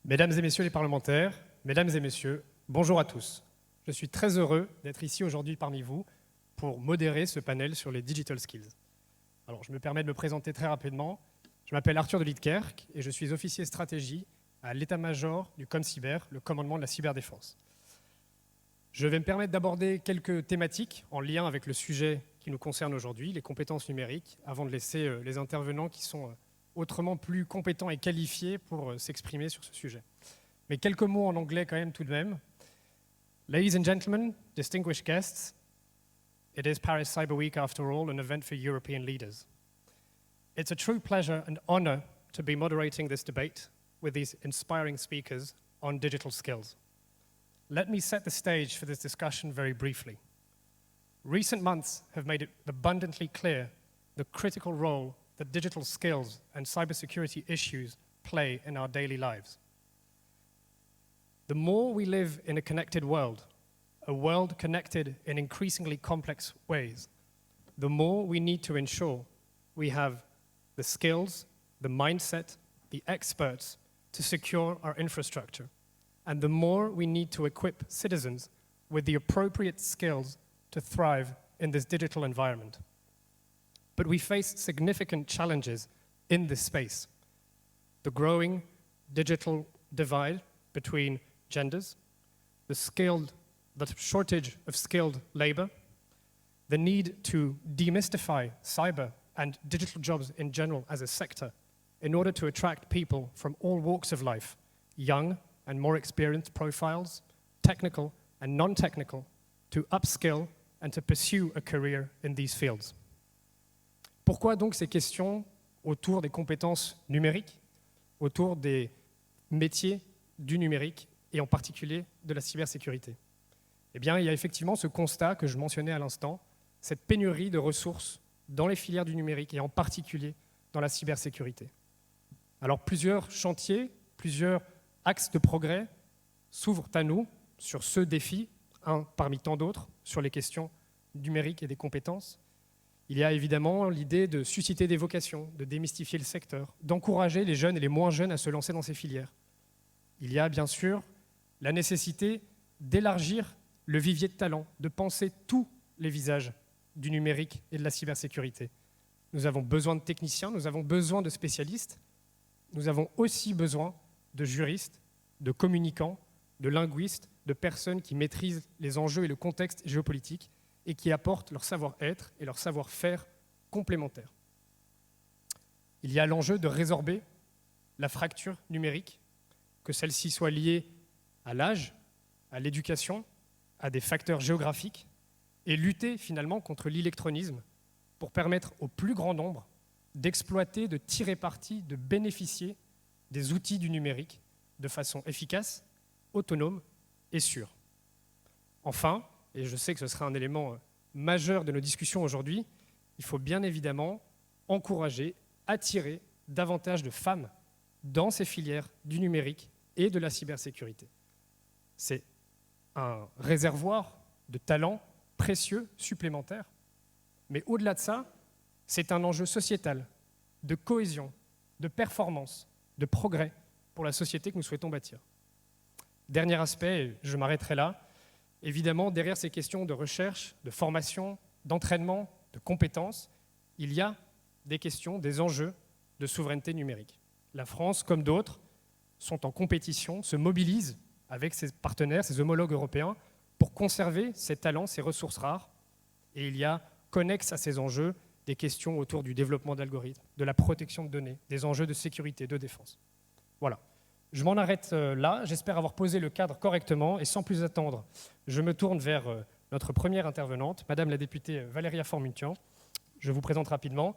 Mesdames et messieurs les parlementaires, mesdames et messieurs, bonjour à tous. Je suis très heureux d'être ici aujourd'hui parmi vous pour modérer ce panel sur les digital skills. Alors, je me permets de me présenter très rapidement. Je m'appelle Arthur de Lidkerk et je suis officier stratégie à l'état-major du ComCyber, le commandement de la cyberdéfense. Je vais me permettre d'aborder quelques thématiques en lien avec le sujet qui nous concerne aujourd'hui, les compétences numériques, avant de laisser les intervenants qui sont autrement plus compétents et qualifiés pour s'exprimer sur ce sujet. Mais quelques mots en anglais quand même tout de même. Ladies and gentlemen, distinguished guests, it is Paris Cyber Week after all, an event for European leaders. It's a true pleasure and honor to be moderating this debate with these inspiring speakers on digital skills. Let me set the stage for this discussion very briefly. Recent months have made it abundantly clear the critical role that digital skills and cybersecurity issues play in our daily lives. The more we live in a connected world, a world connected in increasingly complex ways, the more we need to ensure we have the skills, the mindset, the experts to secure our infrastructure. And the more we need to equip citizens with the appropriate skills to thrive in this digital environment. But we face significant challenges in this space. The growing digital divide between genders, the shortage of skilled labor, the need to demystify cyber and digital jobs in general as a sector in order to attract people from all walks of life, young and more experienced profiles, technical and non-technical, to upskill and to pursue a career in these fields. Pourquoi donc ces questions autour des compétences numériques, autour des métiers du numérique et en particulier de la cybersécurité? Eh bien, il y a effectivement ce constat que je mentionnais à l'instant, cette pénurie de ressources dans les filières du numérique et en particulier dans la cybersécurité. Alors, plusieurs chantiers, plusieurs axes de progrès s'ouvrent à nous sur ce défi, un parmi tant d'autres, sur les questions numériques et des compétences. Il y a évidemment l'idée de susciter des vocations, de démystifier le secteur, d'encourager les jeunes et les moins jeunes à se lancer dans ces filières. Il y a bien sûr la nécessité d'élargir le vivier de talents, de penser tous les visages du numérique et de la cybersécurité. Nous avons besoin de techniciens, nous avons besoin de spécialistes, nous avons aussi besoin de juristes, de communicants, de linguistes, de personnes qui maîtrisent les enjeux et le contexte géopolitique et qui apportent leur savoir-être et leur savoir-faire complémentaires. Il y a l'enjeu de résorber la fracture numérique, que celle-ci soit liée à l'âge, à l'éducation, à des facteurs géographiques, et lutter finalement contre l'électronisme pour permettre au plus grand nombre d'exploiter, de tirer parti, de bénéficier des outils du numérique de façon efficace, autonome et sûre. Enfin, et je sais que ce sera un élément majeur de nos discussions aujourd'hui, il faut bien évidemment encourager, attirer davantage de femmes dans ces filières du numérique et de la cybersécurité. C'est un réservoir de talents précieux, supplémentaires, mais au-delà de ça, c'est un enjeu sociétal, de cohésion, de performance, de progrès pour la société que nous souhaitons bâtir. Dernier aspect, et je m'arrêterai là, évidemment, derrière ces questions de recherche, de formation, d'entraînement, de compétences, il y a des questions, des enjeux de souveraineté numérique. La France, comme d'autres, sont en compétition, se mobilisent avec ses partenaires, ses homologues européens, pour conserver ces talents, ces ressources rares. Et il y a, connexes à ces enjeux, des questions autour du développement d'algorithmes, de la protection de données, des enjeux de sécurité, de défense. Voilà. Je m'en arrête là. J'espère avoir posé le cadre correctement. Et sans plus attendre, je me tourne vers notre première intervenante, Madame la députée Valéria Faure-Muntian. Je vous présente rapidement.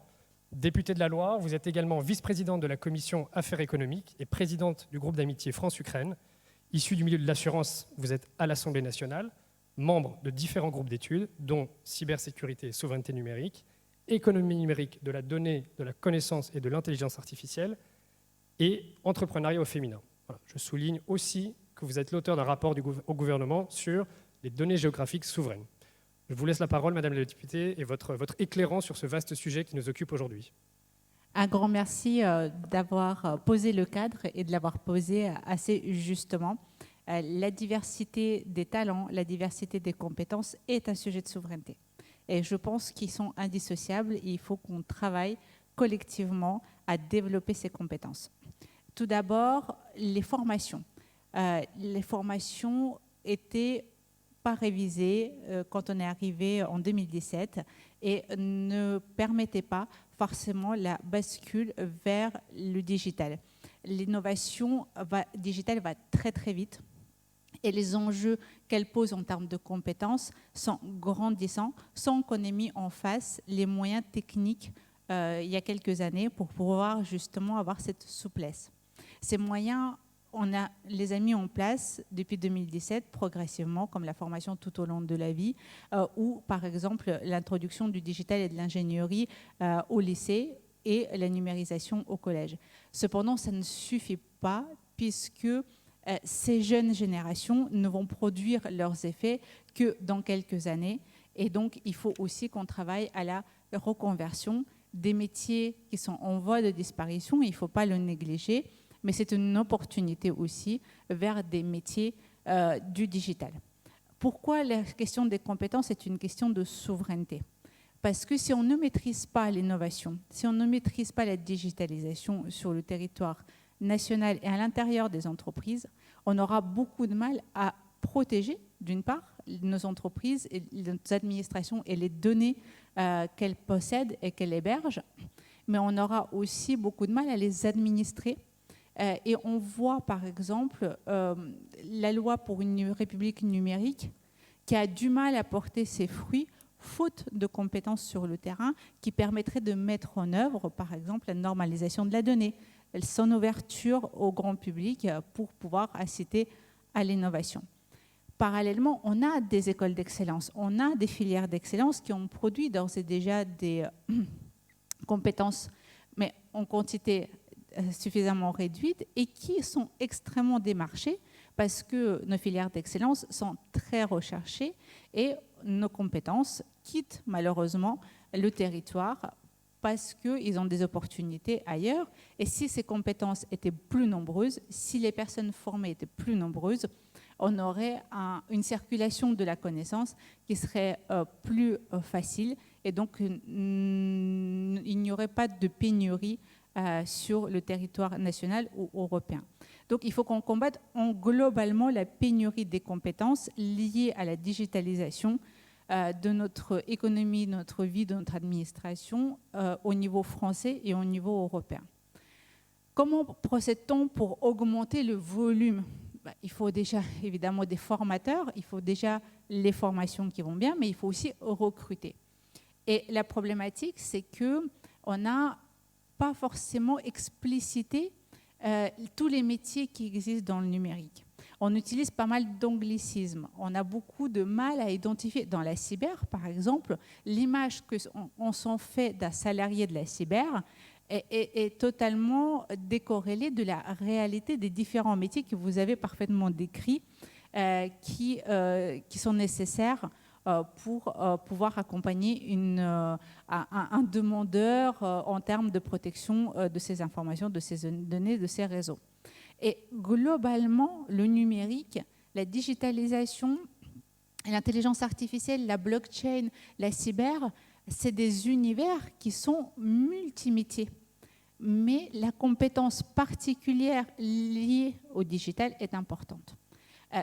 Députée de la Loire, vous êtes également vice-présidente de la commission Affaires économiques et présidente du groupe d'amitié France-Ukraine. Issue du milieu de l'assurance, vous êtes à l'Assemblée nationale, membre de différents groupes d'études, dont cybersécurité et souveraineté numérique, économie numérique de la donnée, de la connaissance et de l'intelligence artificielle, et entrepreneuriat au féminin. Voilà. Je souligne aussi que vous êtes l'auteur d'un rapport au gouvernement sur les données géographiques souveraines. Je vous laisse la parole, Madame la députée, et votre éclairant sur ce vaste sujet qui nous occupe aujourd'hui. Un grand merci d'avoir posé le cadre et de l'avoir posé assez justement. La diversité des talents, la diversité des compétences est un sujet de souveraineté. Et je pense qu'ils sont indissociables et il faut qu'on travaille collectivement à développer ces compétences. Tout d'abord, les formations. Les formations étaient pas révisées quand on est arrivé en 2017 et ne permettaient pas forcément la bascule vers le digital. L'innovation digitale va très très vite et les enjeux qu'elle pose en termes de compétences sont grandissants sans qu'on ait mis en face les moyens techniques il y a quelques années pour pouvoir justement avoir cette souplesse. Ces moyens, on les a mis en place depuis 2017 progressivement, comme la formation tout au long de la vie, ou par exemple l'introduction du digital et de l'ingénierie au lycée et la numérisation au collège. Cependant, ça ne suffit pas puisque ces jeunes générations ne vont produire leurs effets que dans quelques années. Et donc, il faut aussi qu'on travaille à la reconversion des métiers qui sont en voie de disparition. Il ne faut pas le négliger, mais c'est une opportunité aussi vers des métiers du digital. Pourquoi la question des compétences est une question de souveraineté? Parce que si on ne maîtrise pas l'innovation, si on ne maîtrise pas la digitalisation sur le territoire national et à l'intérieur des entreprises, on aura beaucoup de mal à protéger, d'une part, nos entreprises, et nos administrations et les données qu'elles possèdent et qu'elles hébergent, mais on aura aussi beaucoup de mal à les administrer. Et on voit par exemple la loi pour une république numérique qui a du mal à porter ses fruits faute de compétences sur le terrain qui permettraient de mettre en œuvre par exemple la normalisation de la donnée, son ouverture au grand public pour pouvoir inciter à l'innovation. Parallèlement, on a des écoles d'excellence, on a des filières d'excellence qui ont produit d'ores et déjà des compétences, mais en quantité suffisamment réduite et qui sont extrêmement démarchées parce que nos filières d'excellence sont très recherchées et nos compétences quittent malheureusement le territoire parce qu'ils ont des opportunités ailleurs. Et si ces compétences étaient plus nombreuses, si les personnes formées étaient plus nombreuses, on aurait une circulation de la connaissance qui serait plus facile et donc il n'y aurait pas de pénurie sur le territoire national ou européen. Donc il faut qu'on combatte globalement la pénurie des compétences liées à la digitalisation de notre économie, de notre vie, de notre administration au niveau français et au niveau européen. Comment procède-t-on pour augmenter le volume? Il faut déjà évidemment des formateurs, il faut déjà les formations qui vont bien, mais il faut aussi recruter. Et la problématique, c'est qu'on n'a pas forcément explicité tous les métiers qui existent dans le numérique. On utilise pas mal d'anglicismes. On a beaucoup de mal à identifier. Dans la cyber, par exemple, l'image qu'on s'en fait d'un salarié de la cyber est totalement décorrélée de la réalité des différents métiers que vous avez parfaitement décrits, qui sont nécessaires pour pouvoir accompagner un demandeur en termes de protection de ces informations, de ces données, de ces réseaux. Et globalement, le numérique, la digitalisation, l'intelligence artificielle, la blockchain, la cyber, c'est des univers qui sont multimétiers. Mais la compétence particulière liée au digital est importante.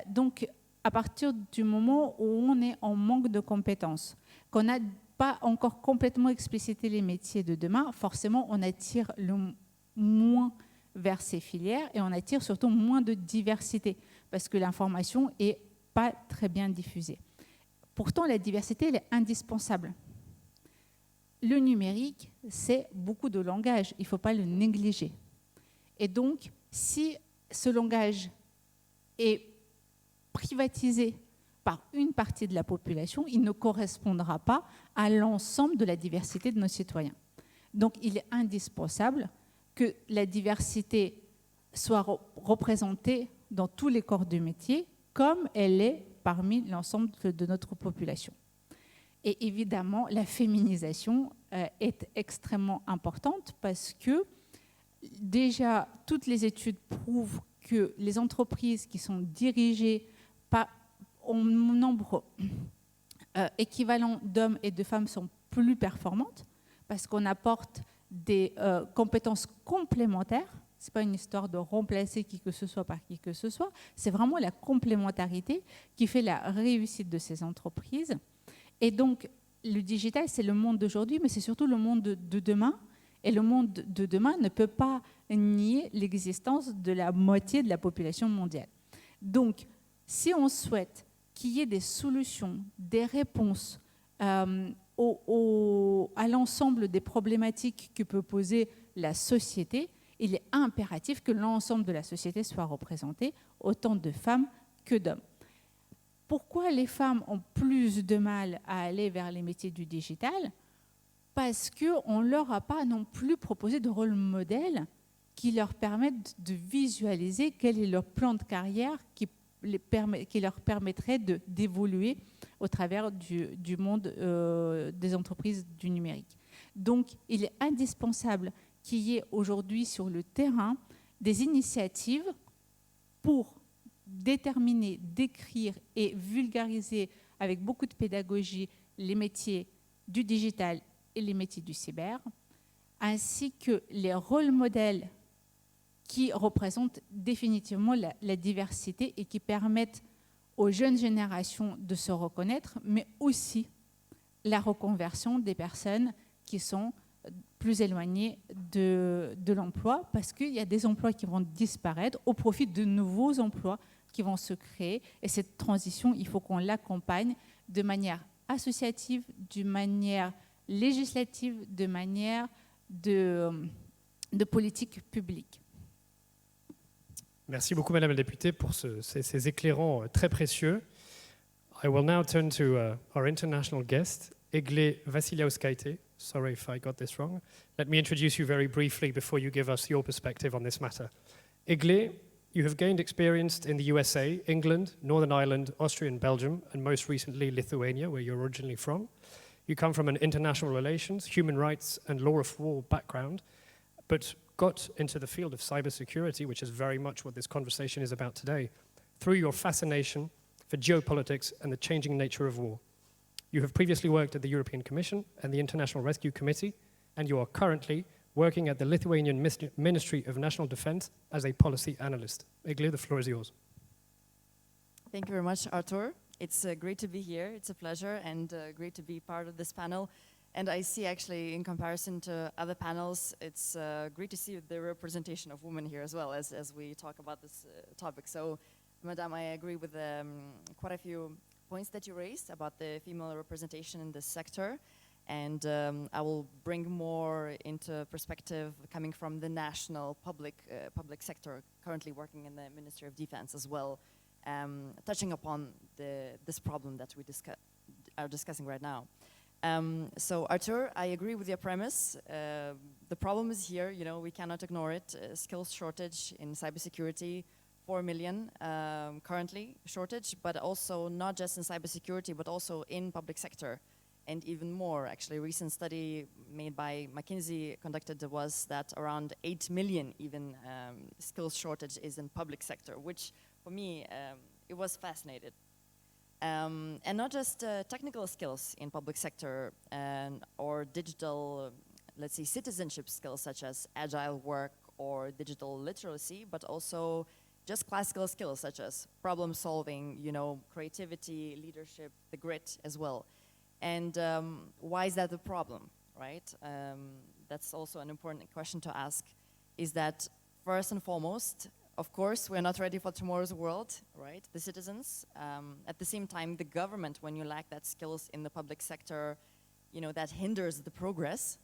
Donc, à partir du moment où on est en manque de compétences, qu'on n'a pas encore complètement explicité les métiers de demain, forcément, on attire le moins vers ces filières et on attire surtout moins de diversité parce que l'information n'est pas très bien diffusée. Pourtant, la diversité, elle est indispensable. Le numérique, c'est beaucoup de langage, il ne faut pas le négliger. Et donc, si ce langage est privatisé par une partie de la population, il ne correspondra pas à l'ensemble de la diversité de nos citoyens. Donc, il est indispensable que la diversité soit représentée dans tous les corps de métier comme elle est parmi l'ensemble de notre population. Et évidemment, la féminisation est extrêmement importante parce que déjà, toutes les études prouvent que les entreprises qui sont dirigées en nombre équivalent d'hommes et de femmes sont plus performantes parce qu'on apporte des compétences complémentaires. Ce n'est pas une histoire de remplacer qui que ce soit par qui que ce soit. C'est vraiment la complémentarité qui fait la réussite de ces entreprises. Et donc, le digital, c'est le monde d'aujourd'hui, mais c'est surtout le monde de demain. Et le monde de demain ne peut pas nier l'existence de la moitié de la population mondiale. Donc, si on souhaite qu'il y ait des solutions, des réponses à l'ensemble des problématiques que peut poser la société, il est impératif que l'ensemble de la société soit représenté, autant de femmes que d'hommes. Pourquoi les femmes ont plus de mal à aller vers les métiers du digital ? Parce qu'on ne leur a pas non plus proposé de rôle modèle qui leur permettent de visualiser quel est leur plan de carrière qui leur permettrait d'évoluer au travers du monde des entreprises du numérique. Donc, il est indispensable qu'il y ait aujourd'hui sur le terrain des initiatives pour déterminer, décrire et vulgariser avec beaucoup de pédagogie les métiers du digital et les métiers du cyber, ainsi que les rôles modèles qui représentent définitivement la diversité et qui permettent aux jeunes générations de se reconnaître, mais aussi la reconversion des personnes qui sont plus éloignées de l'emploi, parce qu'il y a des emplois qui vont disparaître au profit de nouveaux emplois qui vont se créer. Et cette transition, il faut qu'on l'accompagne de manière associative, de manière législative, de manière de politique publique. Merci beaucoup, Madame la députée, pour ces éclairants très précieux. I will now turn to our international guest, Egle Vasiliauskaite. Sorry if I got this wrong. Let me introduce you very briefly before you give us your perspective on this matter. Egle, you have gained experience in the USA, England, Northern Ireland, Austria and Belgium, and most recently Lithuania, where you're originally from. You come from an international relations, human rights and law of war background, but got into the field of cybersecurity, which is very much what this conversation is about today, through your fascination for geopolitics and the changing nature of war. You have previously worked at the European Commission and the International Rescue Committee, and you are currently working at the Lithuanian Ministry of National Defense as a policy analyst. Egle, the floor is yours. Thank you very much, Arthur. It's great to be here. It's a pleasure and great to be part of this panel. And I see actually, in comparison to other panels, it's great to see the representation of women here as well as we talk about this topic. So, Madame, I agree with quite a few points that you raised about the female representation in this sector. And I will bring more into perspective coming from the national public sector, currently working in the Ministry of Defense as well, touching upon this problem that we are discussing right now. So Arthur, I agree with your premise. The problem is here, you know, we cannot ignore it. Skills shortage in cybersecurity, 4 million currently shortage, but also not just in cybersecurity, but also in public sector. And even more, actually, a recent study made by McKinsey conducted was that around 8 million even skills shortage is in public sector, which for me, it was fascinating. And not just technical skills in public sector or digital, let's say, citizenship skills such as agile work or digital literacy, but also just classical skills such as problem solving, you know, creativity, leadership, the grit as well. And why is that a problem, right? That's also an important question to ask, is that first and foremost, of course, we're not ready for tomorrow's world, right? The citizens. At the same time, the government, when you lack that skills in the public sector, you know, that hinders the progress.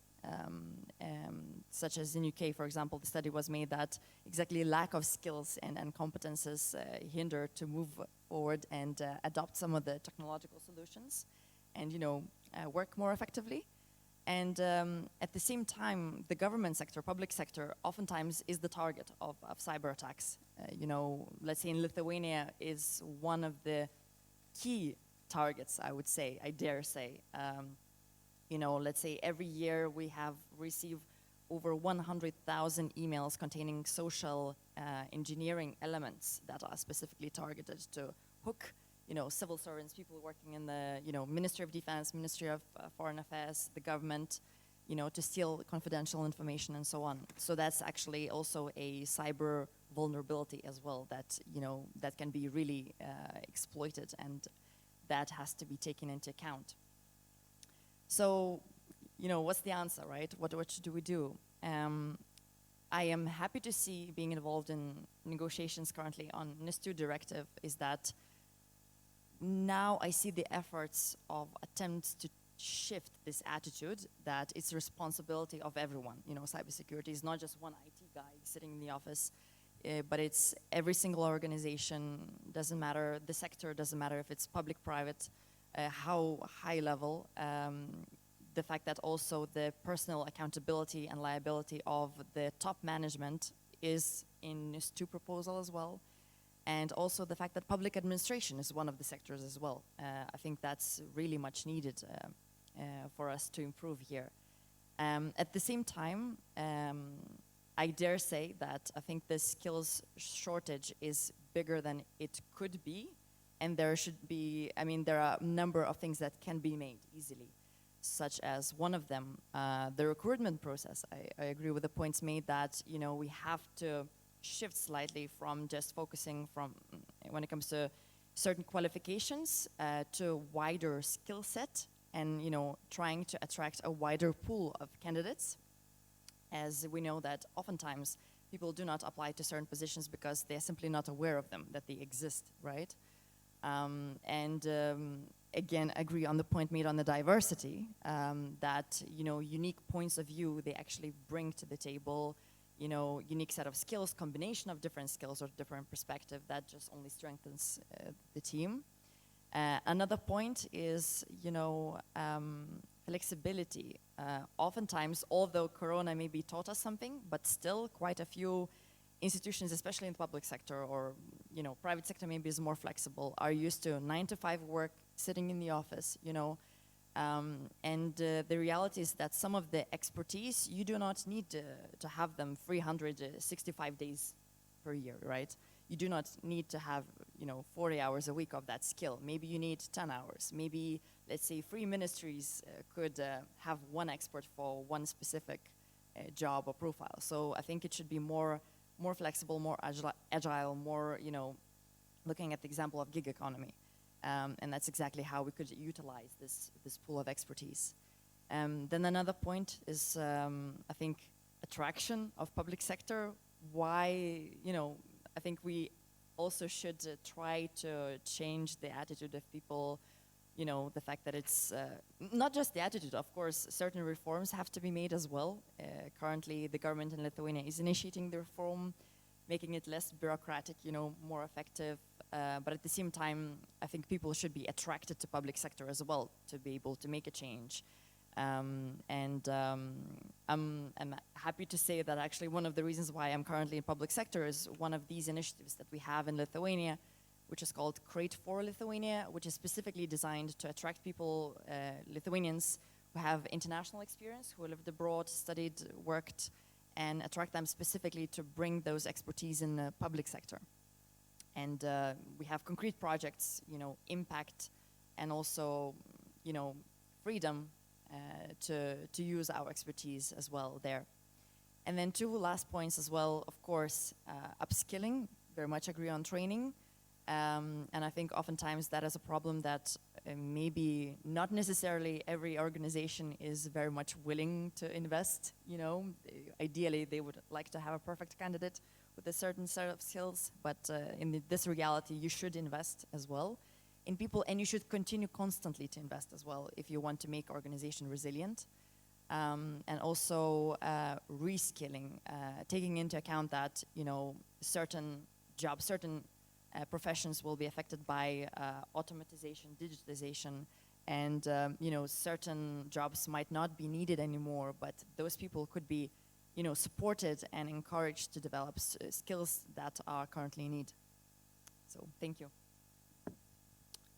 Such as in UK, for example, the study was made that exactly lack of skills and competences hinder to move forward and adopt some of the technological solutions and, you know, work more effectively. And at the same time, the government sector, public sector, oftentimes is the target of cyber attacks. You know, let's say in Lithuania is one of the key targets, I would say, I dare say. You know, let's say every year we have received over 100,000 emails containing social engineering elements that are specifically targeted to hook, you know, civil servants, people working in the, you know, Ministry of Defense, Ministry of Foreign Affairs, the government, you know, to steal confidential information and so on. So that's actually also a cyber vulnerability as well that, you know, that can be really exploited, and that has to be taken into account. So, you know, what's the answer, right? What do we do? I am happy to see being involved in negotiations currently on NIS2 directive is that now I see the efforts of attempts to shift this attitude that it's the responsibility of everyone. You know, cybersecurity is not just one IT guy sitting in the office, but it's every single organization, doesn't matter, the sector doesn't matter if it's public, private, how high level, the fact that also the personal accountability and liability of the top management is in NIS2 proposal as well. And also the fact that public administration is one of the sectors as well. I think that's really much needed for us to improve here. At the same time, I dare say that I think the skills shortage is bigger than it could be. And there should be, I mean, there are a number of things that can be made easily, such as one of them, the recruitment process. I agree with the points made that, you know, we have to shift slightly from just focusing from, when it comes to certain qualifications, to wider skill set and, you know, trying to attract a wider pool of candidates, as we know that oftentimes people do not apply to certain positions because they're simply not aware of them, that they exist, right? Again, agree on the point made on the diversity, that, you know, unique points of view they actually bring to the table, you know, unique set of skills, combination of different skills or different perspective, that just only strengthens the team. Another point is, you know, flexibility. Oftentimes, although Corona maybe taught us something, but still quite a few institutions, especially in the public sector or, you know, private sector maybe is more flexible, are used to 9-to-5 work, sitting in the office, you know. The reality is that some of the expertise, you do not need to have them 365 days per year, right? You do not need to have, you know, 40 hours a week of that skill. Maybe you need 10 hours. Maybe, let's say, 3 ministries could have one expert for one specific job or profile. So I think it should be more flexible, more agile, more, you know, looking at the example of gig economy. And that's exactly how we could utilize this pool of expertise. Then another point is, I think, attraction of public sector. Why, you know, I think we also should try to change the attitude of people, you know, the fact that it's not just the attitude, of course, certain reforms have to be made as well. Currently, the government in Lithuania is initiating the reform, making it less bureaucratic, you know, more effective. But at the same time, I think people should be attracted to public sector as well to be able to make a change. I'm happy to say that actually one of the reasons why I'm currently in public sector is one of these initiatives that we have in Lithuania, which is called Create for Lithuania, which is specifically designed to attract people, Lithuanians who have international experience, who lived abroad, studied, worked, and attract them specifically to bring those expertise in the public sector. And we have concrete projects, you know, impact, and also, you know, freedom to use our expertise as well there. And then 2 last points as well, of course, upskilling, very much agree on training. And I think oftentimes that is a problem that maybe not necessarily every organization is very much willing to invest, you know. Ideally, they would like to have a perfect candidate with a certain set of skills, but in this reality, you should invest as well in people, and you should continue constantly to invest as well if you want to make organization resilient. And also reskilling, taking into account that, you know, certain jobs, certain professions will be affected by automatization, digitalization, and you know, certain jobs might not be needed anymore, but those people could be, you know, supported and encouraged to develop skills that are currently in need. So, thank you.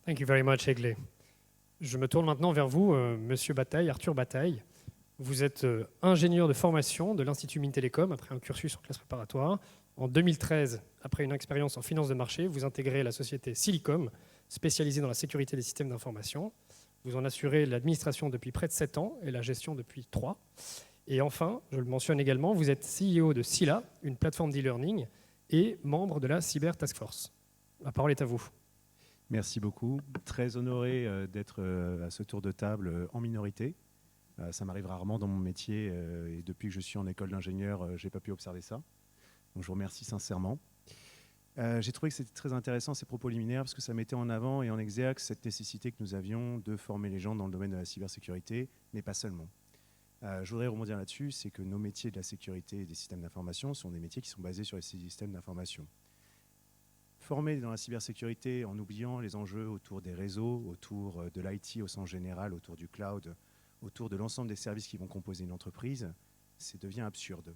Thank you very much, Eglé. Je me tourne maintenant vers vous, Monsieur Bataille, Arthur Bataille. Vous êtes ingénieur de formation de l'Institut Mines-Télécom après un cursus en classe préparatoire. En 2013, après une expérience en finance de marché, vous intégrez la société Silicom, spécialisée dans la sécurité des systèmes d'information. Vous en assurez l'administration depuis près de 7 ans et la gestion depuis 3. Et enfin, je le mentionne également, vous êtes CEO de Scylla, une plateforme d'e-learning, et membre de la Cyber Task Force. La parole est à vous. Merci beaucoup. Très honoré d'être à ce tour de table en minorité. Ça m'arrive rarement dans mon métier et depuis que je suis en école d'ingénieur, je n'ai pas pu observer ça. Donc je vous remercie sincèrement. J'ai trouvé que c'était très intéressant ces propos liminaires parce que ça mettait en avant et en exergue cette nécessité que nous avions de former les gens dans le domaine de la cybersécurité, mais pas seulement. Je voudrais rebondir là-dessus, c'est que nos métiers de la sécurité et des systèmes d'information sont des métiers qui sont basés sur les systèmes d'information. Former dans la cybersécurité en oubliant les enjeux autour des réseaux, autour de l'IT au sens général, autour du cloud, autour de l'ensemble des services qui vont composer une entreprise, ça devient absurde.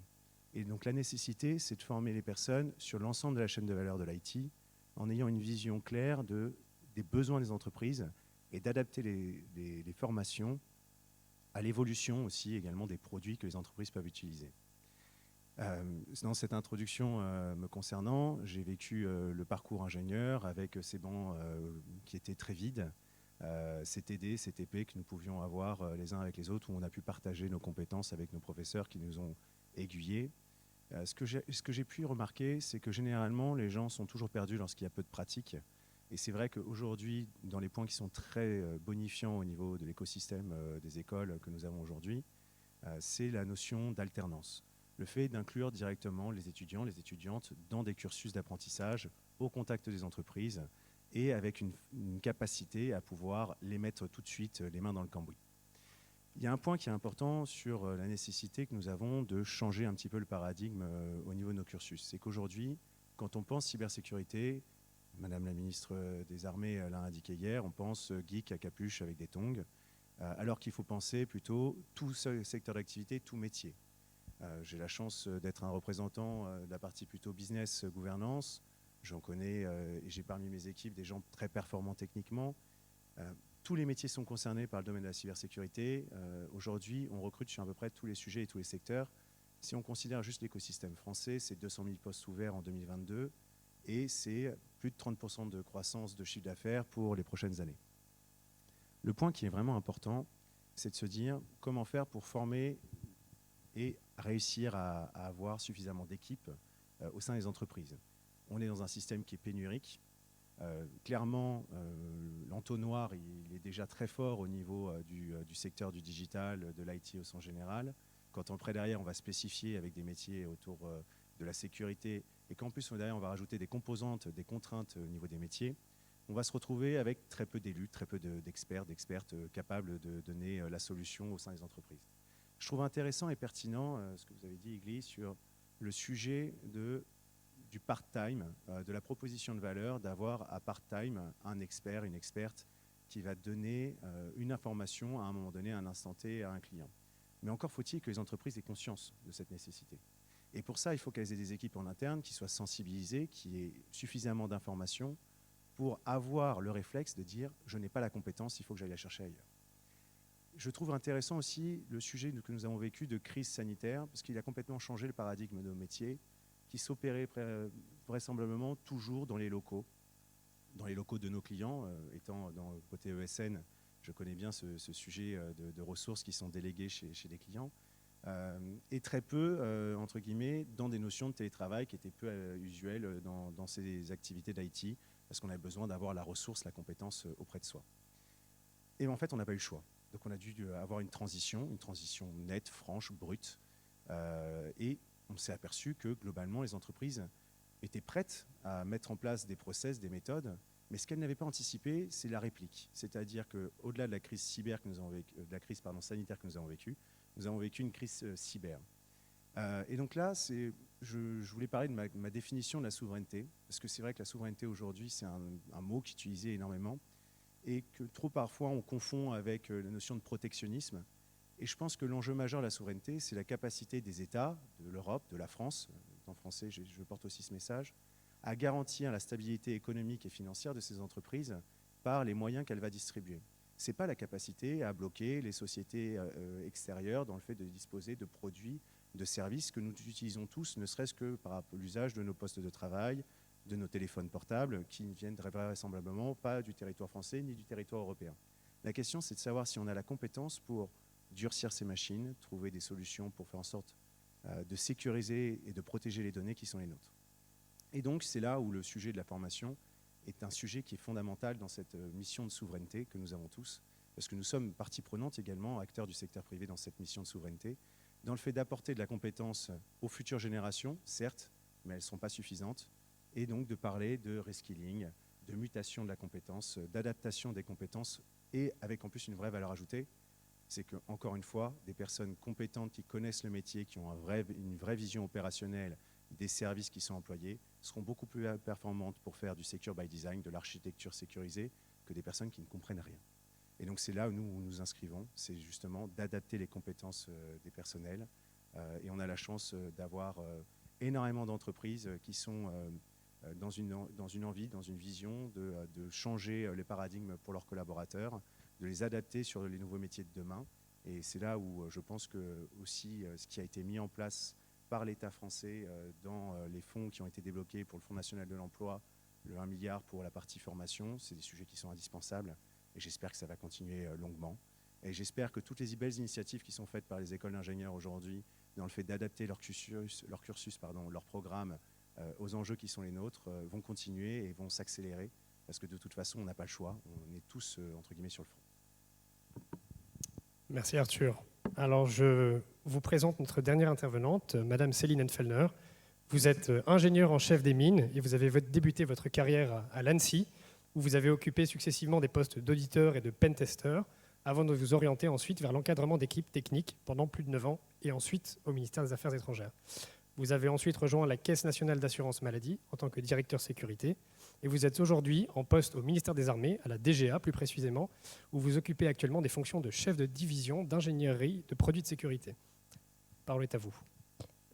Et donc la nécessité, c'est de former les personnes sur l'ensemble de la chaîne de valeur de l'IT en ayant une vision claire des besoins des entreprises et d'adapter les formations à l'évolution aussi également des produits que les entreprises peuvent utiliser. Dans cette introduction me concernant, j'ai vécu le parcours ingénieur avec ces bancs qui étaient très vides, ces TD, ces TP que nous pouvions avoir les uns avec les autres, où on a pu partager nos compétences avec nos professeurs qui nous ont aiguillés. Ce que j'ai pu remarquer, c'est que généralement, les gens sont toujours perdus lorsqu'il y a peu de pratique. Et c'est vrai qu'aujourd'hui, dans les points qui sont très bonifiants au niveau de l'écosystème des écoles que nous avons aujourd'hui, c'est la notion d'alternance. Le fait d'inclure directement les étudiants, les étudiantes dans des cursus d'apprentissage au contact des entreprises et avec une capacité à pouvoir les mettre tout de suite les mains dans le cambouis. Il y a un point qui est important sur la nécessité que nous avons de changer un petit peu le paradigme au niveau de nos cursus. C'est qu'aujourd'hui, quand on pense cybersécurité, Madame la ministre des Armées l'a indiqué hier, on pense geek à capuche avec des tongs, alors qu'il faut penser plutôt tout secteur d'activité, tout métier. J'ai la chance d'être un représentant de la partie plutôt business gouvernance. J'en connais et j'ai parmi mes équipes des gens très performants techniquement. Tous les métiers sont concernés par le domaine de la cybersécurité. Aujourd'hui, on recrute sur à peu près tous les sujets et tous les secteurs. Si on considère juste l'écosystème français, c'est 200 000 postes ouverts en 2022 et c'est plus de 30% de croissance de chiffre d'affaires pour les prochaines années. Le point qui est vraiment important, c'est de se dire comment faire pour former et réussir à avoir suffisamment d'équipes au sein des entreprises. On est dans un système qui est pénurique. Clairement, l'entonnoir il est déjà très fort au niveau du secteur du digital, de l'IT au sens général. Quand après derrière, on va spécifier avec des métiers autour de la sécurité et qu'en plus derrière, on va rajouter des composantes, des contraintes au niveau des métiers, on va se retrouver avec très peu d'élus, très peu d'experts, d'expertes capables de donner la solution au sein des entreprises. Je trouve intéressant et pertinent ce que vous avez dit, Igli, sur le sujet du part-time, de la proposition de valeur d'avoir à part-time un expert, une experte qui va donner une information à un moment donné, à un instant T, à un client. Mais encore faut-il que les entreprises aient conscience de cette nécessité. Et pour ça, il faut qu'elles aient des équipes en interne qui soient sensibilisées, qui aient suffisamment d'informations pour avoir le réflexe de dire « je n'ai pas la compétence, il faut que j'aille la chercher ailleurs ». Je trouve intéressant aussi le sujet que nous avons vécu de crise sanitaire, parce qu'il a complètement changé le paradigme de nos métiers, qui s'opérait vraisemblablement toujours dans les locaux de nos clients. Étant dans le côté ESN, je connais bien ce sujet de ressources qui sont déléguées chez les clients, et très peu, entre guillemets, dans des notions de télétravail qui étaient peu usuelles dans ces activités d'IT, parce qu'on avait besoin d'avoir la ressource, la compétence auprès de soi. Et en fait, on n'a pas eu le choix. Donc on a dû avoir une transition nette, franche, brute. Et on s'est aperçu que globalement, les entreprises étaient prêtes à mettre en place des process, des méthodes, mais ce qu'elles n'avaient pas anticipé, c'est la réplique. C'est-à-dire qu'au-delà de la crise cyber que nous avons de la crise sanitaire que nous avons vécu une crise cyber. Et donc là, je voulais parler de ma définition de la souveraineté, parce que c'est vrai que la souveraineté aujourd'hui, c'est un mot qui est utilisé énormément, et que trop parfois on confond avec la notion de protectionnisme. Et je pense que l'enjeu majeur de la souveraineté, c'est la capacité des États, de l'Europe, de la France, en français je porte aussi ce message, à garantir la stabilité économique et financière de ces entreprises par les moyens qu'elle va distribuer. Ce n'est pas la capacité à bloquer les sociétés extérieures dans le fait de disposer de produits, de services que nous utilisons tous, ne serait-ce que par l'usage de nos postes de travail, de nos téléphones portables, qui ne viennent vraisemblablement pas du territoire français ni du territoire européen. La question, c'est de savoir si on a la compétence pour durcir ces machines, trouver des solutions pour faire en sorte de sécuriser et de protéger les données qui sont les nôtres. Et donc, c'est là où le sujet de la formation est un sujet qui est fondamental dans cette mission de souveraineté que nous avons tous, parce que nous sommes partie prenante également, acteurs du secteur privé dans cette mission de souveraineté, dans le fait d'apporter de la compétence aux futures générations, certes, mais elles ne sont pas suffisantes, et donc de parler de reskilling, de mutation de la compétence, d'adaptation des compétences, et avec en plus une vraie valeur ajoutée, c'est que, encore une fois, des personnes compétentes qui connaissent le métier, qui ont une vraie vision opérationnelle des services qui sont employés, seront beaucoup plus performantes pour faire du secure by design, de l'architecture sécurisée, que des personnes qui ne comprennent rien. Et donc c'est là où nous inscrivons, c'est justement d'adapter les compétences des personnels. Et on a la chance d'avoir énormément d'entreprises qui sont dans une envie, dans une vision de changer les paradigmes pour leurs collaborateurs, de les adapter sur les nouveaux métiers de demain. Et c'est là où je pense que aussi ce qui a été mis en place par l'État français dans les fonds qui ont été débloqués pour le Fonds national de l'emploi, le 1 milliard pour la partie formation, c'est des sujets qui sont indispensables et j'espère que ça va continuer longuement. Et j'espère que toutes les belles initiatives qui sont faites par les écoles d'ingénieurs aujourd'hui dans le fait d'adapter leur programme aux enjeux qui sont les nôtres vont continuer et vont s'accélérer parce que de toute façon on n'a pas le choix, on est tous entre guillemets sur le front. Merci Arthur. Alors je vous présente notre dernière intervenante, Madame Céline Enfellner. Vous êtes ingénieure en chef des mines et vous avez débuté votre carrière à l'ANSSI, où vous avez occupé successivement des postes d'auditeur et de pentester, avant de vous orienter ensuite vers l'encadrement d'équipes techniques pendant plus de 9 ans et ensuite au ministère des Affaires étrangères. Vous avez ensuite rejoint la Caisse nationale d'assurance maladie en tant que directeur sécurité et vous êtes aujourd'hui en poste au ministère des Armées, à la DGA plus précisément, où vous occupez actuellement des fonctions de chef de division d'ingénierie de produits de sécurité. Parole est à vous.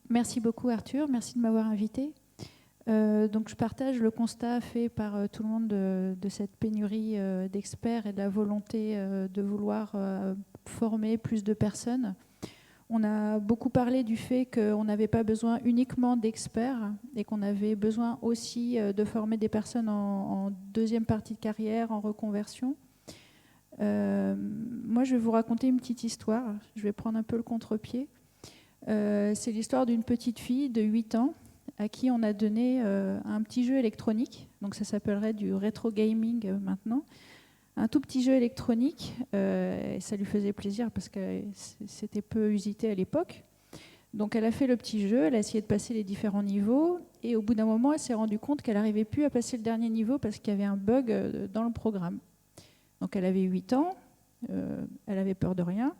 Merci beaucoup Arthur, merci de m'avoir invité. Donc je partage le constat fait par tout le monde de cette pénurie d'experts et de la volonté de vouloir former plus de personnes. On a beaucoup parlé du fait qu'on n'avait pas besoin uniquement d'experts et qu'on avait besoin aussi de former des personnes en deuxième partie de carrière, en reconversion. Moi, je vais vous raconter une petite histoire. Je vais prendre un peu le contre-pied. C'est l'histoire d'une petite fille de 8 ans à qui on a donné un petit jeu électronique. Donc ça s'appellerait du rétro gaming maintenant. Un tout petit jeu électronique, et ça lui faisait plaisir parce que c'était peu usité à l'époque. Donc elle a fait le petit jeu, elle a essayé de passer les différents niveaux, et au bout d'un moment, elle s'est rendue compte qu'elle n'arrivait plus à passer le dernier niveau parce qu'il y avait un bug dans le programme. Donc elle avait 8 ans, elle avait peur de rien.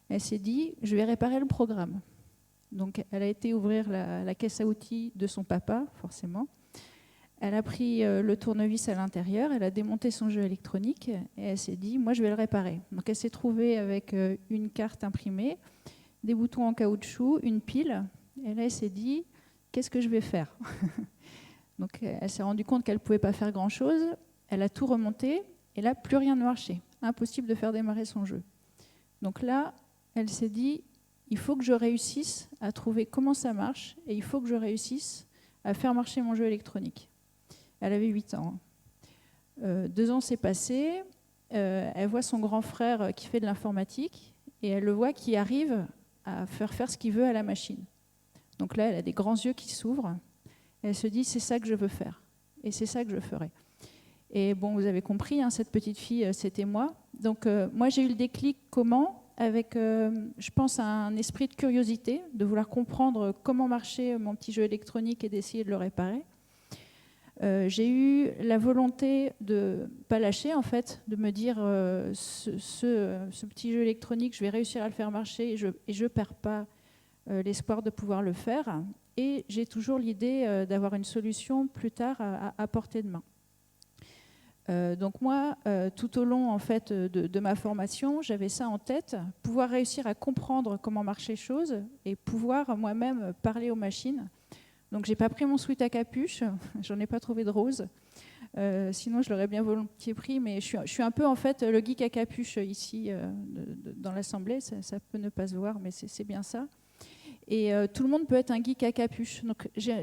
Elle s'est dit, je vais réparer le programme. Donc elle a été ouvrir la caisse à outils de son papa, forcément. Elle a pris le tournevis à l'intérieur, elle a démonté son jeu électronique et elle s'est dit, moi je vais le réparer. Donc elle s'est trouvée avec une carte imprimée, des boutons en caoutchouc, une pile. Et là elle s'est dit, qu'est-ce que je vais faire? Donc elle s'est rendue compte qu'elle ne pouvait pas faire grand-chose. Elle a tout remonté et là plus rien ne marchait. Impossible de faire démarrer son jeu. Donc là, elle s'est dit, il faut que je réussisse à trouver comment ça marche et il faut que je réussisse à faire marcher mon jeu électronique. Elle avait 8 ans. 2 ans s'est passé. Elle voit son grand frère qui fait de l'informatique et elle le voit qui arrive à faire ce qu'il veut à la machine. Donc là, elle a des grands yeux qui s'ouvrent. Elle se dit, c'est ça que je veux faire et c'est ça que je ferai. Et bon, vous avez compris, hein, cette petite fille, c'était moi. Donc moi, j'ai eu le déclic comment ? Avec, je pense, un esprit de curiosité, de vouloir comprendre comment marchait mon petit jeu électronique et d'essayer de le réparer. J'ai eu la volonté de ne pas lâcher, en fait, de me dire ce petit jeu électronique, je vais réussir à le faire marcher et je ne perds pas l'espoir de pouvoir le faire. Et j'ai toujours l'idée d'avoir une solution plus tard à portée de main. Donc moi, tout au long en fait, de ma formation, j'avais ça en tête, pouvoir réussir à comprendre comment marchaient les choses et pouvoir moi-même parler aux machines. Donc j'ai pas pris mon sweat à capuche, j'en ai pas trouvé de rose. Sinon, je l'aurais bien volontiers pris, mais je suis un peu en fait le geek à capuche ici dans l'Assemblée. Ça peut ne pas se voir, mais c'est bien ça. Et tout le monde peut être un geek à capuche. Donc j'ai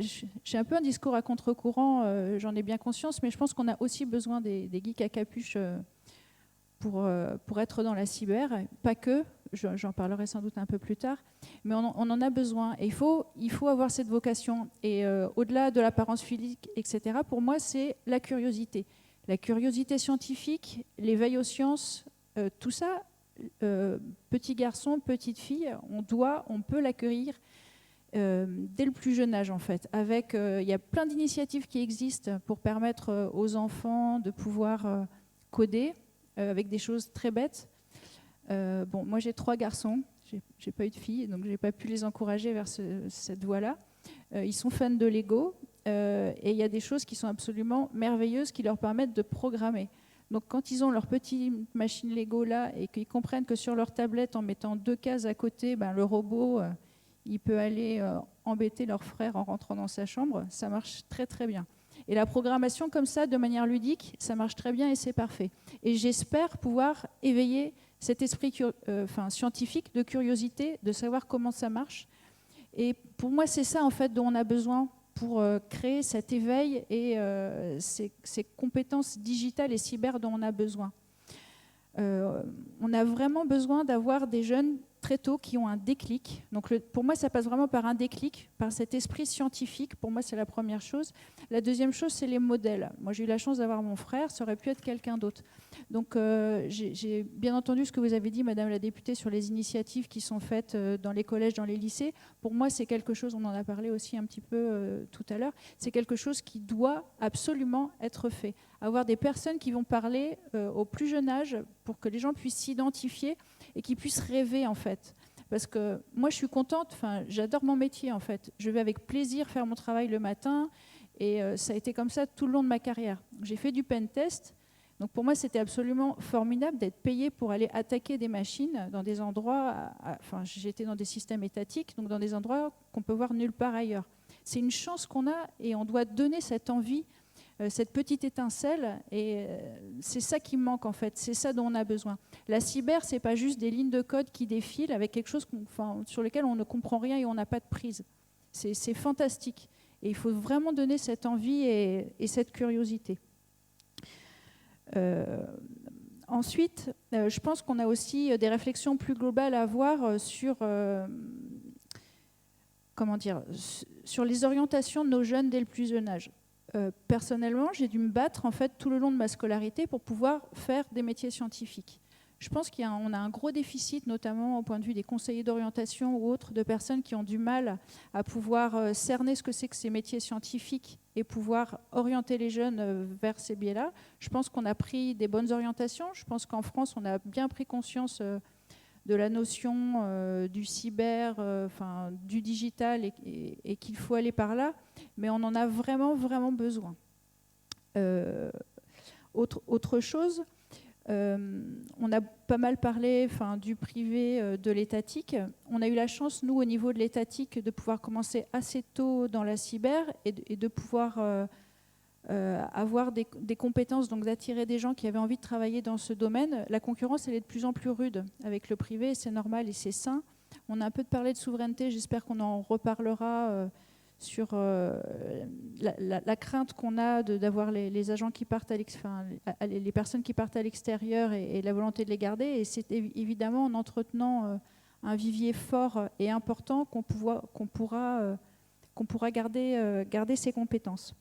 un peu un discours à contre-courant, j'en ai bien conscience, mais je pense qu'on a aussi besoin des geeks à capuche pour être dans la cyber. Pas que, j'en parlerai sans doute un peu plus tard, mais on en a besoin. Et il faut avoir cette vocation. Et au-delà de l'apparence physique, etc., pour moi, c'est la curiosité. La curiosité scientifique, l'éveil aux sciences, tout ça, petit garçon, petite fille, on peut l'accueillir dès le plus jeune âge en fait. Il y a plein d'initiatives qui existent pour permettre aux enfants de pouvoir coder avec des choses très bêtes. Moi j'ai 3 garçons, j'ai pas eu de filles, donc j'ai pas pu les encourager vers cette voie-là. Ils sont fans de Lego et il y a des choses qui sont absolument merveilleuses qui leur permettent de programmer. Donc quand ils ont leur petite machine Lego là et qu'ils comprennent que sur leur tablette, en mettant 2 cases à côté, le robot, il peut aller embêter leur frère en rentrant dans sa chambre, ça marche très très bien. Et la programmation comme ça, de manière ludique, ça marche très bien et c'est parfait. Et j'espère pouvoir éveiller cet esprit scientifique de curiosité, de savoir comment ça marche. Et pour moi, c'est ça en fait dont on a besoin pour créer cet éveil et ces compétences digitales et cyber dont on a besoin. On a vraiment besoin d'avoir des jeunes très tôt qui ont un déclic. Donc pour moi, ça passe vraiment par un déclic, par cet esprit scientifique. Pour moi, c'est la première chose. La deuxième chose, c'est les modèles. Moi, j'ai eu la chance d'avoir mon frère, ça aurait pu être quelqu'un d'autre. Donc j'ai bien entendu ce que vous avez dit, Madame la députée, sur les initiatives qui sont faites dans les collèges, dans les lycées. Pour moi, c'est quelque chose, on en a parlé aussi un petit peu tout à l'heure, c'est quelque chose qui doit absolument être fait. Avoir des personnes qui vont parler au plus jeune âge pour que les gens puissent s'identifier et qu'ils puissent rêver en fait. Parce que moi je suis contente, j'adore mon métier en fait. Je vais avec plaisir faire mon travail le matin et ça a été comme ça tout le long de ma carrière. J'ai fait du pen test, donc pour moi c'était absolument formidable d'être payé pour aller attaquer des machines dans des endroits, j'étais dans des systèmes étatiques, donc dans des endroits qu'on peut voir nulle part ailleurs. C'est une chance qu'on a et on doit donner cette envie, cette petite étincelle, et c'est ça qui me manque en fait, c'est ça dont on a besoin. La cyber, c'est pas juste des lignes de code qui défilent avec quelque chose sur lequel on ne comprend rien et on n'a pas de prise. C'est fantastique et il faut vraiment donner cette envie et cette curiosité. Ensuite, je pense qu'on a aussi des réflexions plus globales à avoir sur les orientations de nos jeunes dès le plus jeune âge. Personnellement, j'ai dû me battre en fait tout le long de ma scolarité pour pouvoir faire des métiers scientifiques. Je pense qu'on a un gros déficit, notamment au point de vue des conseillers d'orientation ou autres, de personnes qui ont du mal à pouvoir cerner ce que c'est que ces métiers scientifiques et pouvoir orienter les jeunes vers ces biais-là. Je pense qu'on a pris des bonnes orientations. Je pense qu'en France, on a bien pris conscience de la notion du cyber, du digital et qu'il faut aller par là, mais on en a vraiment, vraiment besoin. Autre chose, on a pas mal parlé du privé, de l'étatique. On a eu la chance, nous, au niveau de l'étatique, de pouvoir commencer assez tôt dans la cyber et de pouvoir avoir des compétences, donc d'attirer des gens qui avaient envie de travailler dans ce domaine. La concurrence, elle est de plus en plus rude avec le privé, c'est normal et c'est sain. On a un peu parlé de souveraineté, j'espère qu'on en reparlera sur la crainte qu'on a d'avoir les agents qui partent les personnes qui partent à l'extérieur et la volonté de les garder. Et c'est évidemment en entretenant un vivier fort et important qu'on pourra garder ces compétences.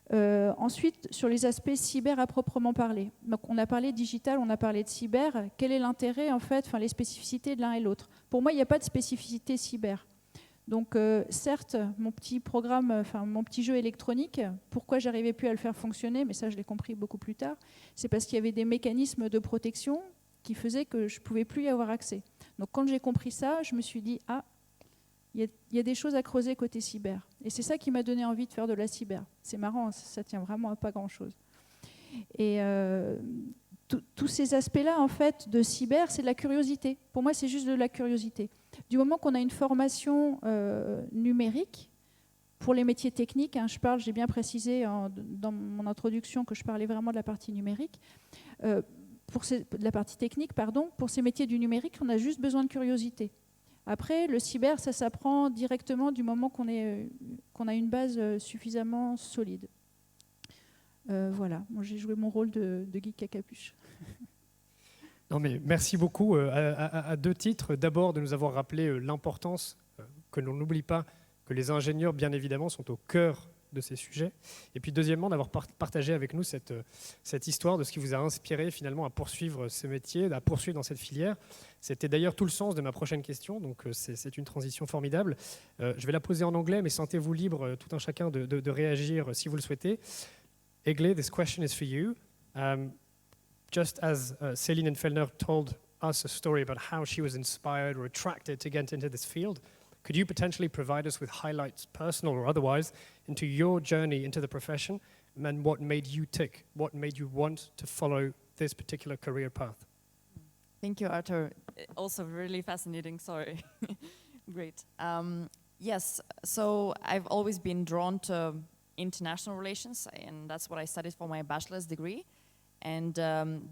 Ensuite, sur les aspects cyber à proprement parler. Donc, on a parlé digital, on a parlé de cyber. Quel est l'intérêt, en fait, les spécificités de l'un et l'autre? Pour moi, il n'y a pas de spécificité cyber. Donc, certes, mon petit programme, mon petit jeu électronique, pourquoi j'arrivais plus à le faire fonctionner, mais ça, je l'ai compris beaucoup plus tard, c'est parce qu'il y avait des mécanismes de protection qui faisaient que je ne pouvais plus y avoir accès. Donc, quand j'ai compris ça, je me suis dit, il y a des choses à creuser côté cyber. Et c'est ça qui m'a donné envie de faire de la cyber. C'est marrant, ça tient vraiment à pas grand-chose. Et tous ces aspects-là, en fait, de cyber, c'est de la curiosité. Pour moi, c'est juste de la curiosité. Du moment qu'on a une formation numérique, pour les métiers techniques, hein, j'ai bien précisé dans mon introduction que je parlais vraiment de la partie numérique. De la partie technique, pardon, pour ces métiers du numérique, on a juste besoin de curiosité. Après, le cyber, ça s'apprend directement du moment qu'on a une base suffisamment solide. Voilà, moi j'ai joué mon rôle de geek à capuche. Non, mais merci beaucoup à deux titres. D'abord, de nous avoir rappelé l'importance que l'on n'oublie pas que les ingénieurs, bien évidemment, sont au cœur de ces sujets. Et puis, deuxièmement, d'avoir partagé avec nous cette histoire de ce qui vous a inspiré finalement à poursuivre ce métier, à poursuivre dans cette filière. C'était d'ailleurs tout le sens de ma prochaine question, donc c'est une transition formidable. Je vais la poser en anglais, mais sentez-vous libre, tout un chacun, de réagir si vous le souhaitez. Egle, this question is for you. Just as Céline Fellner told us a story about how she was inspired or attracted to get into this field, could you potentially provide us with highlights, personal or otherwise, into your journey into the profession and what made you tick? What made you want to follow this particular career path? Thank you, Arthur. Also really fascinating, sorry. Great. Yes, so I've always been drawn to international relations, and that's what I studied for my bachelor's degree. And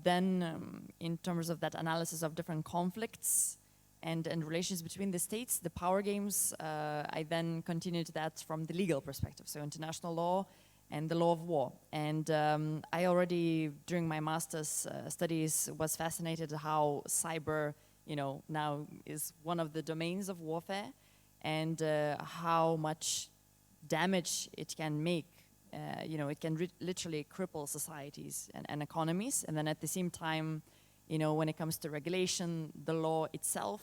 then in terms of that analysis of different conflicts and relations between the states, the power games, I then continued that from the legal perspective, so international law and the law of war. And I already, during my master's studies, was fascinated how cyber, now is one of the domains of warfare, and how much damage it can make. It can literally cripple societies and economies. And then at the same time, when it comes to regulation, the law itself,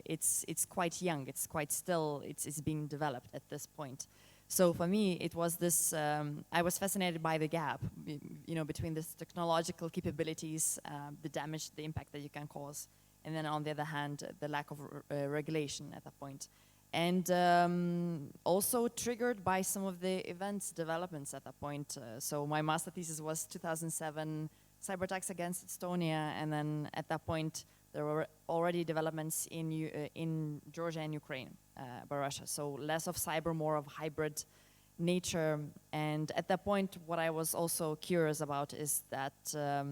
it's quite young. It's quite still, it's being developed at this point. So for me, it was this, I was fascinated by the gap, between this technological capabilities, the damage, the impact that you can cause, and then on the other hand, the lack of regulation at that point. And also triggered by some of the events developments at that point. So my master thesis was 2007 cyber attacks against Estonia, and then at that point there were already developments in Georgia and Ukraine by Russia. So less of cyber, more of hybrid nature. And at that point, what I was also curious about is that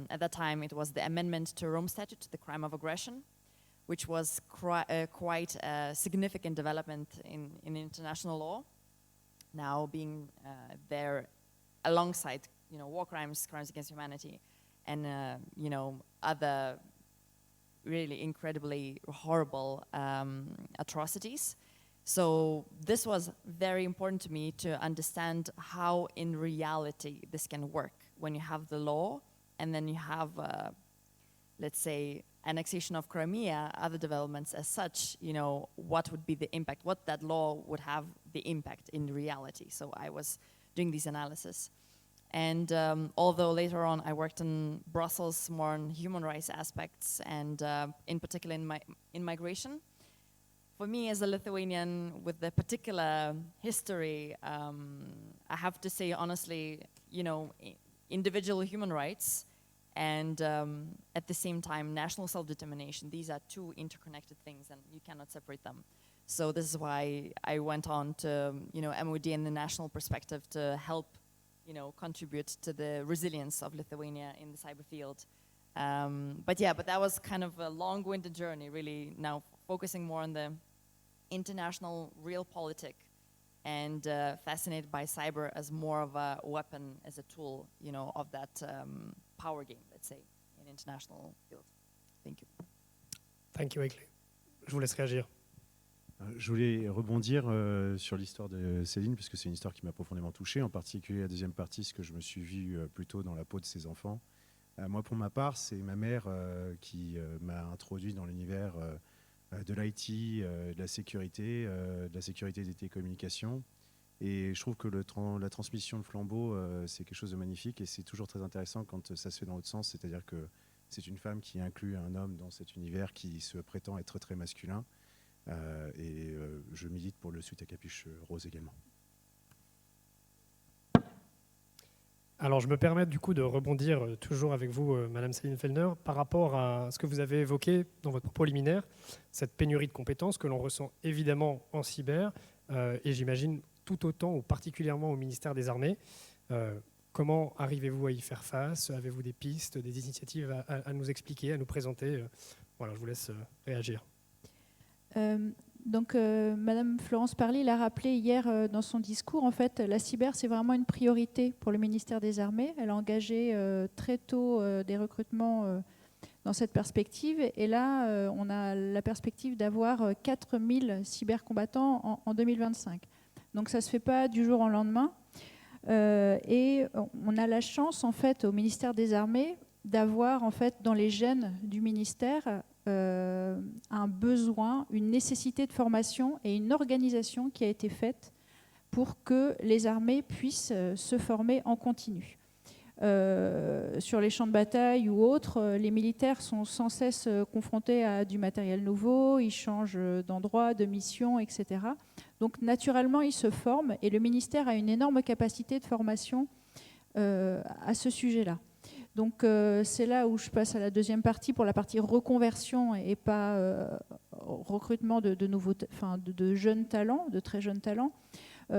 at that time it was the amendment to Rome Statute, to the crime of aggression, which was quite a significant development in international law, now being there alongside, war crimes, crimes against humanity, and other really incredibly horrible atrocities. So this was very important to me to understand how in reality this can work when you have the law and then you have, let's say, annexation of Crimea, other developments as such, what would be the impact, what that law would have the impact in reality. So I was doing these analysis. And although later on I worked in Brussels more on human rights aspects and in particular in migration, for me as a Lithuanian with the particular history, I have to say honestly, individual human rights and at the same time, national self-determination. These are two interconnected things and you cannot separate them. So this is why I went on to, MOD in the national perspective to help, contribute to the resilience of Lithuania in the cyber field. But that was kind of a long-winded journey, really now focusing more on the international realpolitik and fascinated by cyber as more of a weapon, as a tool, of that power game, let's say, in international field. Thank you. Thank you, Egle. Je vous laisse réagir. Je voulais rebondir sur l'histoire de Céline, puisque c'est une histoire qui m'a profondément touché, en particulier la deuxième partie, ce que je me suis vu plutôt dans la peau de ses enfants. Moi, pour ma part, c'est ma mère qui m'a introduit dans l'univers de l'IT, de la sécurité des télécommunications. Et je trouve que la transmission de flambeau, c'est quelque chose de magnifique et c'est toujours très intéressant quand ça se fait dans l'autre sens, c'est-à-dire que c'est une femme qui inclut un homme dans cet univers qui se prétend être très masculin. Je milite pour le suite à capuche rose également. Alors, je me permets du coup de rebondir toujours avec vous, Madame Céline Fellner, par rapport à ce que vous avez évoqué dans votre propos liminaire, cette pénurie de compétences que l'on ressent évidemment en cyber, et j'imagine tout autant ou particulièrement au ministère des Armées. Comment arrivez-vous à y faire face? Avez-vous des pistes, des initiatives à nous expliquer, à nous présenter? Voilà, je vous laisse réagir. Madame Florence Parly l'a rappelé hier dans son discours. En fait, la cyber, c'est vraiment une priorité pour le ministère des Armées. Elle a engagé très tôt des recrutements dans cette perspective. Et là, on a la perspective d'avoir 4000 cybercombattants en 2025. Donc ça ne se fait pas du jour au lendemain. Et on a la chance, en fait, au ministère des Armées, d'avoir, en fait, dans les gènes du ministère, un besoin, une nécessité de formation et une organisation qui a été faite pour que les armées puissent se former en continu. Sur les champs de bataille ou autres, les militaires sont sans cesse confrontés à du matériel nouveau, ils changent d'endroit, de mission, etc. Donc naturellement, ils se forment et le ministère a une énorme capacité de formation à ce sujet-là. Donc c'est là où je passe à la deuxième partie, pour la partie reconversion et pas recrutement de jeunes talents, de très jeunes talents.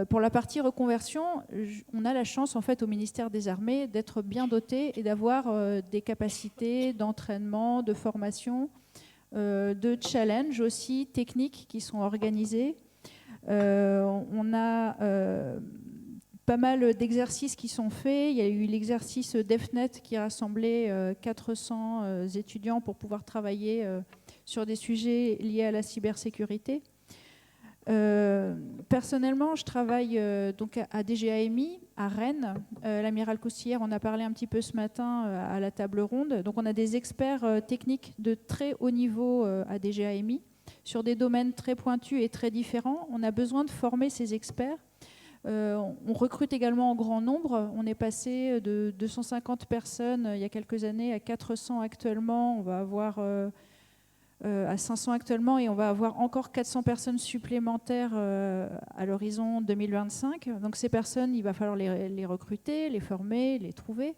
Pour la partie reconversion, on a la chance en fait au ministère des Armées d'être bien doté et d'avoir des capacités d'entraînement, de formation, de challenge aussi techniques qui sont organisés. On a pas mal d'exercices qui sont faits. Il y a eu l'exercice DEFNET qui a rassemblé 400 étudiants pour pouvoir travailler sur des sujets liés à la cybersécurité. Personnellement, je travaille donc à DGAMI, à Rennes. L'amiral Coustillère en a parlé un petit peu ce matin à la table ronde. Donc on a des experts techniques de très haut niveau à DGAMI sur des domaines très pointus et très différents. On a besoin de former ces experts. On recrute également en grand nombre. On est passé de 250 personnes il y a quelques années à 400 actuellement. On va avoir à 500 actuellement et on va avoir encore 400 personnes supplémentaires à l'horizon 2025. Donc ces personnes, il va falloir les recruter, les former, les trouver.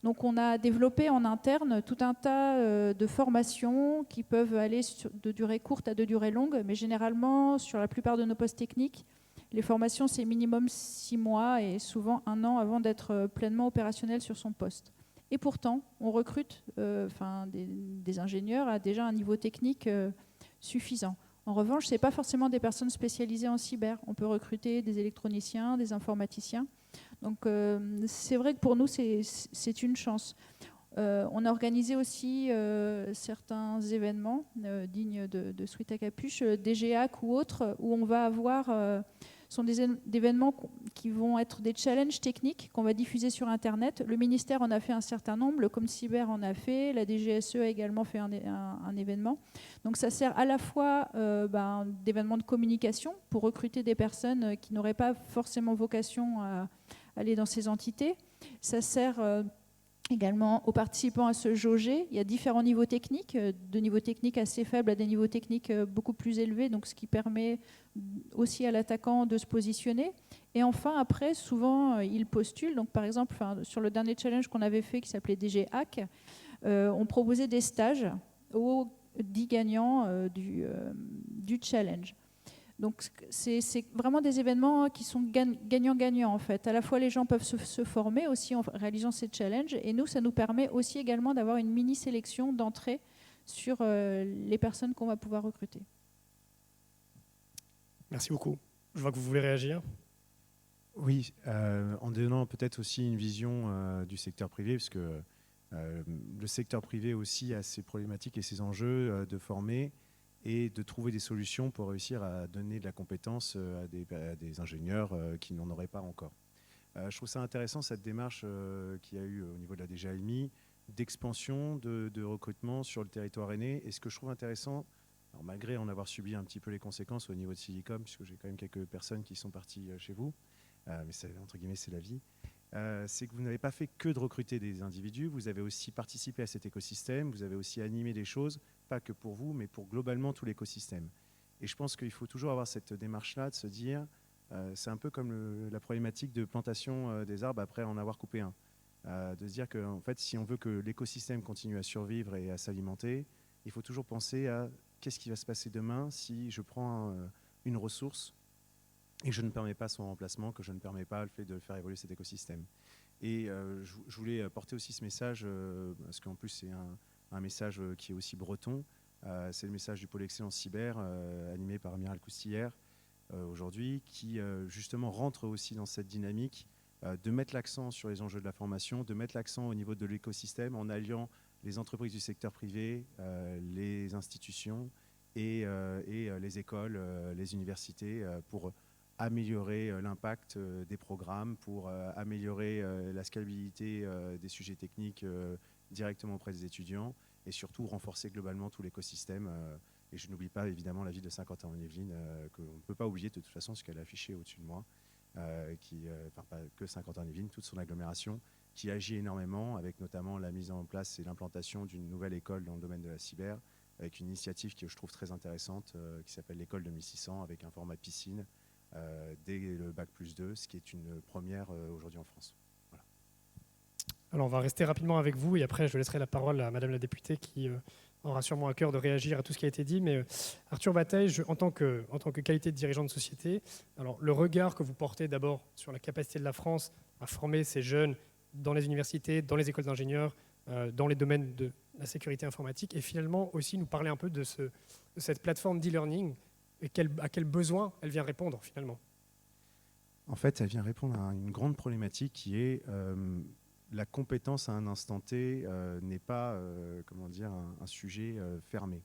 Donc on a développé en interne tout un tas de formations qui peuvent aller de durée courte à de durée longue, mais généralement sur la plupart de nos postes techniques, les formations c'est minimum 6 mois et souvent 1 an avant d'être pleinement opérationnel sur son poste. Et pourtant, on recrute des ingénieurs à déjà un niveau technique suffisant. En revanche, ce n'est pas forcément des personnes spécialisées en cyber. On peut recruter des électroniciens, des informaticiens. Donc c'est vrai que pour nous, c'est une chance. On a organisé aussi certains événements dignes de Sweet à Capuche, DGAC ou autres, où on va avoir... sont des événements qui vont être des challenges techniques qu'on va diffuser sur Internet. Le ministère en a fait un certain nombre, le ComCyber en a fait, la DGSE a également fait un événement. Donc ça sert à la fois d'événements de communication pour recruter des personnes qui n'auraient pas forcément vocation à aller dans ces entités. Ça sert également aux participants à se jauger. Il y a différents niveaux techniques, de niveaux techniques assez faibles à des niveaux techniques beaucoup plus élevés, donc ce qui permet aussi à l'attaquant de se positionner. Et enfin, après, souvent, ils postulent. Donc, par exemple, sur le dernier challenge qu'on avait fait, qui s'appelait DG Hack, on proposait des stages aux 10 gagnants du challenge. Donc, c'est vraiment des événements qui sont gagnant-gagnant, en fait. À la fois, les gens peuvent se former aussi en réalisant ces challenges. Et nous, ça nous permet aussi également d'avoir une mini-sélection d'entrée sur les personnes qu'on va pouvoir recruter. Merci beaucoup. Je vois que vous voulez réagir. Oui, en donnant peut-être aussi une vision du secteur privé, parce que le secteur privé aussi a ses problématiques et ses enjeux de former et de trouver des solutions pour réussir à donner de la compétence à des ingénieurs qui n'en auraient pas encore. Je trouve ça intéressant, cette démarche qu'il y a eu au niveau de la DGAMI, d'expansion, de recrutement sur le territoire rennais. Et ce que je trouve intéressant, alors malgré en avoir subi un petit peu les conséquences au niveau de Silicom, puisque j'ai quand même quelques personnes qui sont parties chez vous, mais entre guillemets c'est la vie, c'est que vous n'avez pas fait que de recruter des individus, vous avez aussi participé à cet écosystème, vous avez aussi animé des choses, pas que pour vous, mais pour globalement tout l'écosystème. Et je pense qu'il faut toujours avoir cette démarche-là, de se dire, c'est un peu comme la problématique de plantation des arbres après en avoir coupé un. De se dire que en fait, si on veut que l'écosystème continue à survivre et à s'alimenter, il faut toujours penser à qu'est-ce qui va se passer demain si je prends une ressource et que je ne permets pas son remplacement, que je ne permets pas le fait de faire évoluer cet écosystème. Et je voulais porter aussi ce message, parce qu'en plus c'est un message qui est aussi breton, c'est le message du pôle excellence cyber, animé par Amiral Coustillère, aujourd'hui, qui justement rentre aussi dans cette dynamique de mettre l'accent sur les enjeux de la formation, de mettre l'accent au niveau de l'écosystème en alliant les entreprises du secteur privé, les institutions et les écoles, les universités pour améliorer l'impact des programmes, pour améliorer la scalabilité des sujets techniques directement auprès des étudiants et surtout renforcer globalement tout l'écosystème. Et je n'oublie pas évidemment la ville de Saint-Quentin-en-Yvelines, qu'on ne peut pas oublier de toute façon, ce qu'elle a affiché au-dessus de moi, enfin pas que Saint-Quentin-en-Yvelines, toute son agglomération, qui agit énormément, avec notamment la mise en place et l'implantation d'une nouvelle école dans le domaine de la cyber, avec une initiative que je trouve très intéressante, qui s'appelle l'école de 1600, avec un format piscine dès le Bac+2, ce qui est une première aujourd'hui en France. Voilà. Alors, on va rester rapidement avec vous et après, je laisserai la parole à Madame la députée qui aura sûrement à cœur de réagir à tout ce qui a été dit. Mais Arthur Bataille, en tant que qualité de dirigeant de société, alors, le regard que vous portez d'abord sur la capacité de la France à former ces jeunes dans les universités, dans les écoles d'ingénieurs, dans les domaines de la sécurité informatique, et finalement aussi nous parler un peu de cette plateforme d'e-learning et à quel besoin elle vient répondre finalement. En fait, elle vient répondre à une grande problématique qui est la compétence à un instant T n'est pas comment dire, un sujet fermé.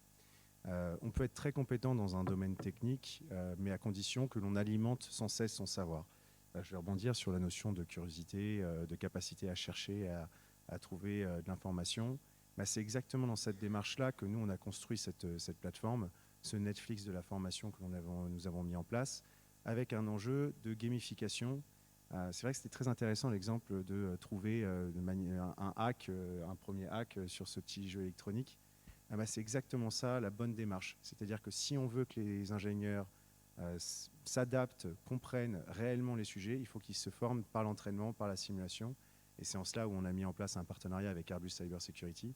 On peut être très compétent dans un domaine technique, mais à condition que l'on alimente sans cesse son savoir. Je vais rebondir sur la notion de curiosité, de capacité à chercher, à trouver de l'information. C'est exactement dans cette démarche-là que nous, on a construit cette plateforme, ce Netflix de la formation que nous avons mis en place, avec un enjeu de gamification. C'est vrai que c'était très intéressant l'exemple de trouver un hack, un premier hack sur ce petit jeu électronique. C'est exactement ça, la bonne démarche. C'est-à-dire que si on veut que les ingénieurs s'adaptent, comprennent réellement les sujets, il faut qu'ils se forment par l'entraînement, par la simulation. Et c'est en cela où on a mis en place un partenariat avec Airbus Cyber Security,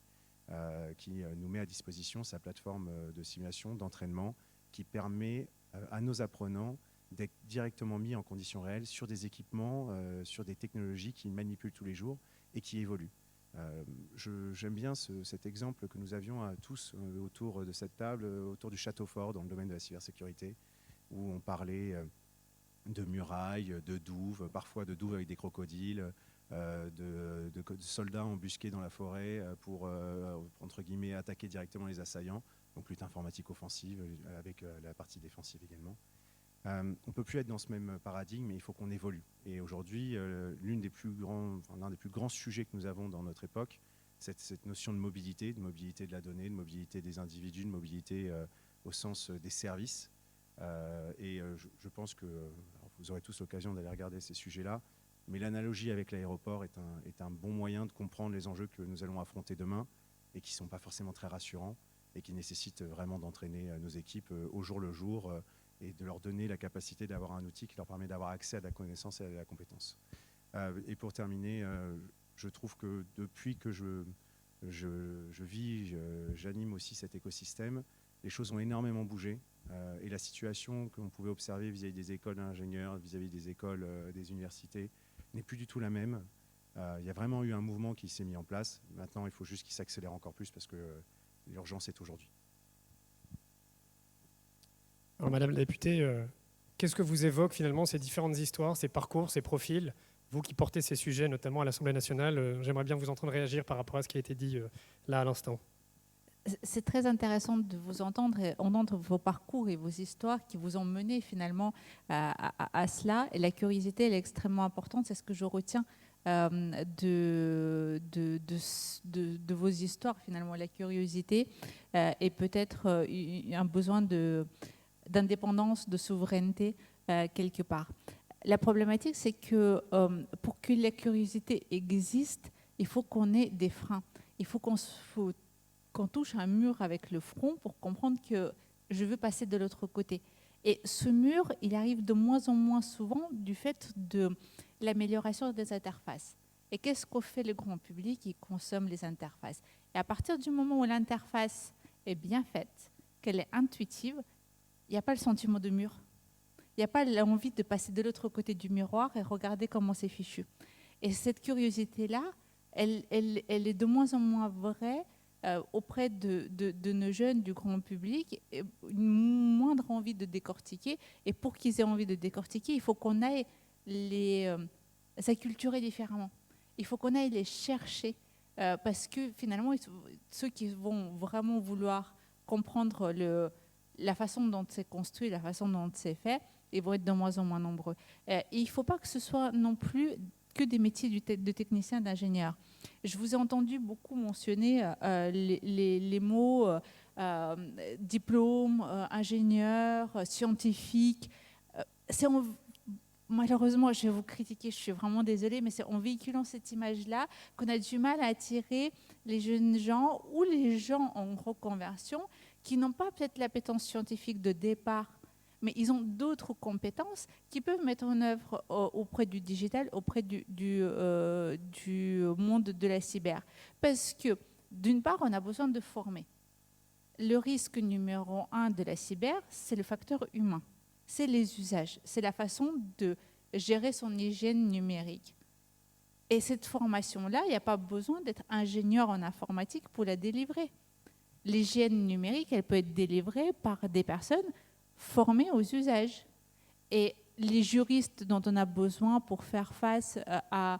qui nous met à disposition sa plateforme de simulation, d'entraînement, qui permet à nos apprenants d'être directement mis en conditions réelles sur des équipements, sur des technologies qu'ils manipulent tous les jours et qui évoluent. J'aime bien cet exemple que nous avions tous autour de cette table, autour du château fort dans le domaine de la cybersécurité, où on parlait de murailles, de douves, parfois de douves avec des crocodiles, de soldats embusqués dans la forêt pour, entre guillemets, attaquer directement les assaillants. Donc lutte informatique offensive avec la partie défensive également. On ne peut plus être dans ce même paradigme, mais il faut qu'on évolue. Et aujourd'hui, l'un des plus grands sujets que nous avons dans notre époque, c'est cette notion de mobilité de la donnée, de mobilité des individus, de mobilité au sens des services. Je pense que vous aurez tous l'occasion d'aller regarder ces sujets-là, mais l'analogie avec l'aéroport est un bon moyen de comprendre les enjeux que nous allons affronter demain et qui ne sont pas forcément très rassurants et qui nécessitent vraiment d'entraîner nos équipes au jour le jour et de leur donner la capacité d'avoir un outil qui leur permet d'avoir accès à la connaissance et à la compétence. Et pour terminer, je trouve que depuis que j'anime aussi cet écosystème, les choses ont énormément bougé et la situation qu'on pouvait observer vis-à-vis des écoles d'ingénieurs, vis-à-vis des écoles, des universités, n'est plus du tout la même. Il y a vraiment eu un mouvement qui s'est mis en place. Maintenant, il faut juste qu'il s'accélère encore plus parce que l'urgence est aujourd'hui. Alors, Madame la députée, qu'est-ce que vous évoquent finalement ces différentes histoires, ces parcours, ces profils? Vous qui portez ces sujets, notamment à l'Assemblée nationale, j'aimerais bien vous entendre réagir par rapport à ce qui a été dit là à l'instant. C'est très intéressant de vous entendre et entendre vos parcours et vos histoires qui vous ont mené finalement à cela. Et la curiosité, elle est extrêmement importante. C'est ce que je retiens de vos histoires finalement. La curiosité et peut-être un besoin d'indépendance, de souveraineté quelque part. La problématique, c'est que pour que la curiosité existe, il faut qu'on ait des freins. Il faut qu'on touche un mur avec le front pour comprendre que je veux passer de l'autre côté. Et ce mur, il arrive de moins en moins souvent du fait de l'amélioration des interfaces. Et qu'est-ce qu'au fait le grand public? Il consomme les interfaces. Et à partir du moment où l'interface est bien faite, qu'elle est intuitive, il n'y a pas le sentiment de mur. Il n'y a pas l'envie de passer de l'autre côté du miroir et regarder comment c'est fichu. Et cette curiosité-là, elle est de moins en moins vraie auprès de nos jeunes, du grand public, et une moindre envie de décortiquer. Et pour qu'ils aient envie de décortiquer, il faut qu'on aille les acculturer différemment. Il faut qu'on aille les chercher parce que finalement, ceux qui vont vraiment vouloir comprendre la façon dont c'est construit, la façon dont c'est fait, ils vont être de moins en moins nombreux. Et il ne faut pas que ce soit non plus que des métiers de technicien, d'ingénieur. Je vous ai entendu beaucoup mentionner les mots diplôme, ingénieur, scientifique. Malheureusement, je vais vous critiquer, je suis vraiment désolée, mais c'est en véhiculant cette image-là qu'on a du mal à attirer les jeunes gens ou les gens en reconversion qui n'ont pas peut-être l'appétence scientifique de départ, mais ils ont d'autres compétences qui peuvent mettre en œuvre auprès du digital, auprès du monde de la cyber. Parce que, d'une part, on a besoin de former. Le risque numéro 1 de la cyber, c'est le facteur humain. C'est les usages, c'est la façon de gérer son hygiène numérique. Et cette formation-là, il n'y a pas besoin d'être ingénieur en informatique pour la délivrer. L'hygiène numérique, elle peut être délivrée par des personnes formées aux usages. Et les juristes dont on a besoin pour faire face à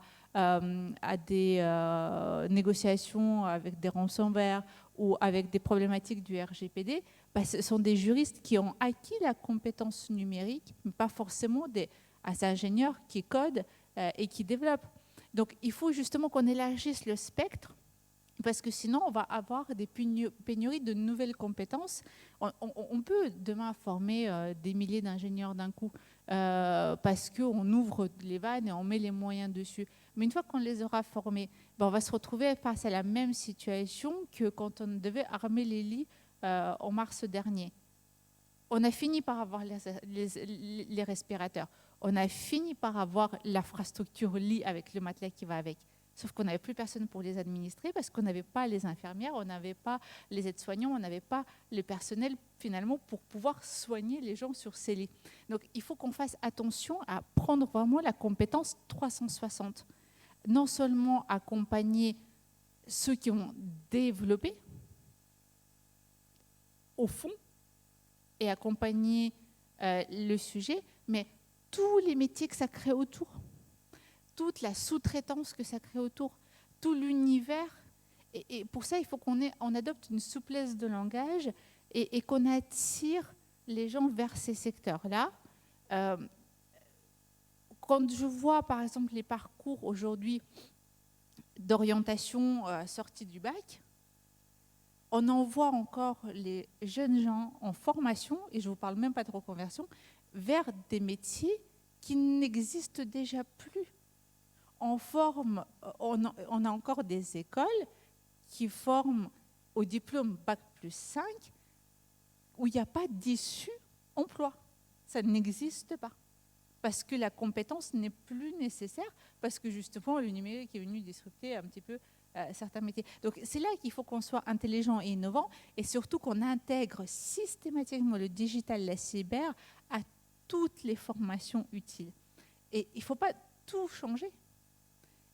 des négociations avec des ransomware ou avec des problématiques du RGPD, ce sont des juristes qui ont acquis la compétence numérique, mais pas forcément des ingénieurs qui codent et qui développent. Donc il faut justement qu'on élargisse le spectre, parce que sinon on va avoir des pénuries de nouvelles compétences. On peut demain former des milliers d'ingénieurs d'un coup, parce qu'on ouvre les vannes et on met les moyens dessus. Mais une fois qu'on les aura formés, on va se retrouver face à la même situation que quand on devait armer les lits en mars dernier. On a fini par avoir les respirateurs. On a fini par avoir l'infrastructure lit avec le matelas qui va avec. Sauf qu'on n'avait plus personne pour les administrer parce qu'on n'avait pas les infirmières, on n'avait pas les aides-soignants, on n'avait pas le personnel finalement pour pouvoir soigner les gens sur ces lits. Donc il faut qu'on fasse attention à prendre vraiment la compétence 360. Non seulement accompagner ceux qui ont développé au fond et accompagner le sujet, mais tous les métiers que ça crée autour, toute la sous-traitance que ça crée autour, tout l'univers. Et pour ça, il faut qu'on adopte une souplesse de langage et qu'on attire les gens vers ces secteurs-là. Quand je vois, par exemple, les parcours aujourd'hui d'orientation sortie du bac, on en voit encore les jeunes gens en formation, et je ne vous parle même pas de reconversion, vers des métiers qui n'existent déjà plus. On a encore des écoles qui forment au diplôme Bac+5 où il n'y a pas d'issue emploi. Ça n'existe pas. Parce que la compétence n'est plus nécessaire, parce que justement le numérique est venu disrupter un petit peu certains métiers. Donc c'est là qu'il faut qu'on soit intelligent et innovant, et surtout qu'on intègre systématiquement le digital, la cyber, à toutes les formations utiles. Et il ne faut pas tout changer.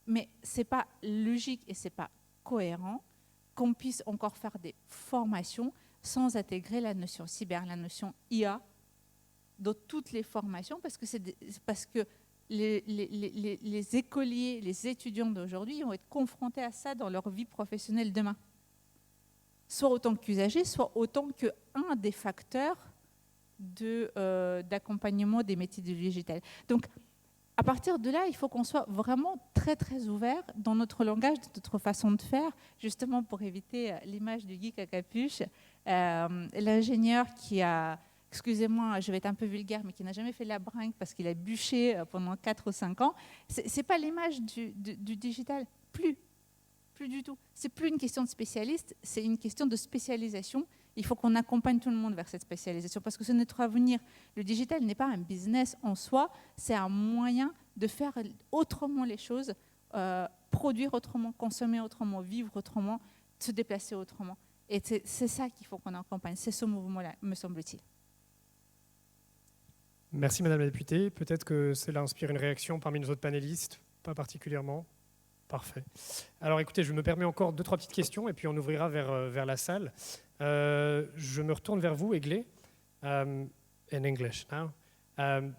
Mais ce n'est pas logique et ce n'est pas cohérent qu'on puisse encore faire des formations sans intégrer la notion cyber, la notion IA dans toutes les formations, parce que les écoliers, les étudiants d'aujourd'hui vont être confrontés à ça dans leur vie professionnelle demain. Soit autant qu'usagers, soit autant qu'un des facteurs d'accompagnement des métiers du digital. Donc, à partir de là, il faut qu'on soit vraiment très, très ouvert dans notre langage, dans notre façon de faire, justement pour éviter l'image du geek à capuche. L'ingénieur qui a, excusez-moi, je vais être un peu vulgaire, mais qui n'a jamais fait la bringue parce qu'il a bûché pendant 4 ou 5 ans, ce n'est pas l'image du digital, plus du tout. Ce n'est plus une question de spécialiste, c'est une question de spécialisation. Il faut qu'on accompagne tout le monde vers cette spécialisation parce que c'est notre avenir. Le digital n'est pas un business en soi, c'est un moyen de faire autrement les choses, produire autrement, consommer autrement, vivre autrement, se déplacer autrement. Et c'est ça qu'il faut qu'on accompagne, c'est ce mouvement-là, me semble-t-il. Merci Madame la députée. Peut-être que cela inspire une réaction parmi nos autres panélistes. Pas particulièrement. Parfait. Alors écoutez, je me permets encore 2-3 petites questions et puis on ouvrira vers la salle. Je me retourne vers vous, Eglé, in English now.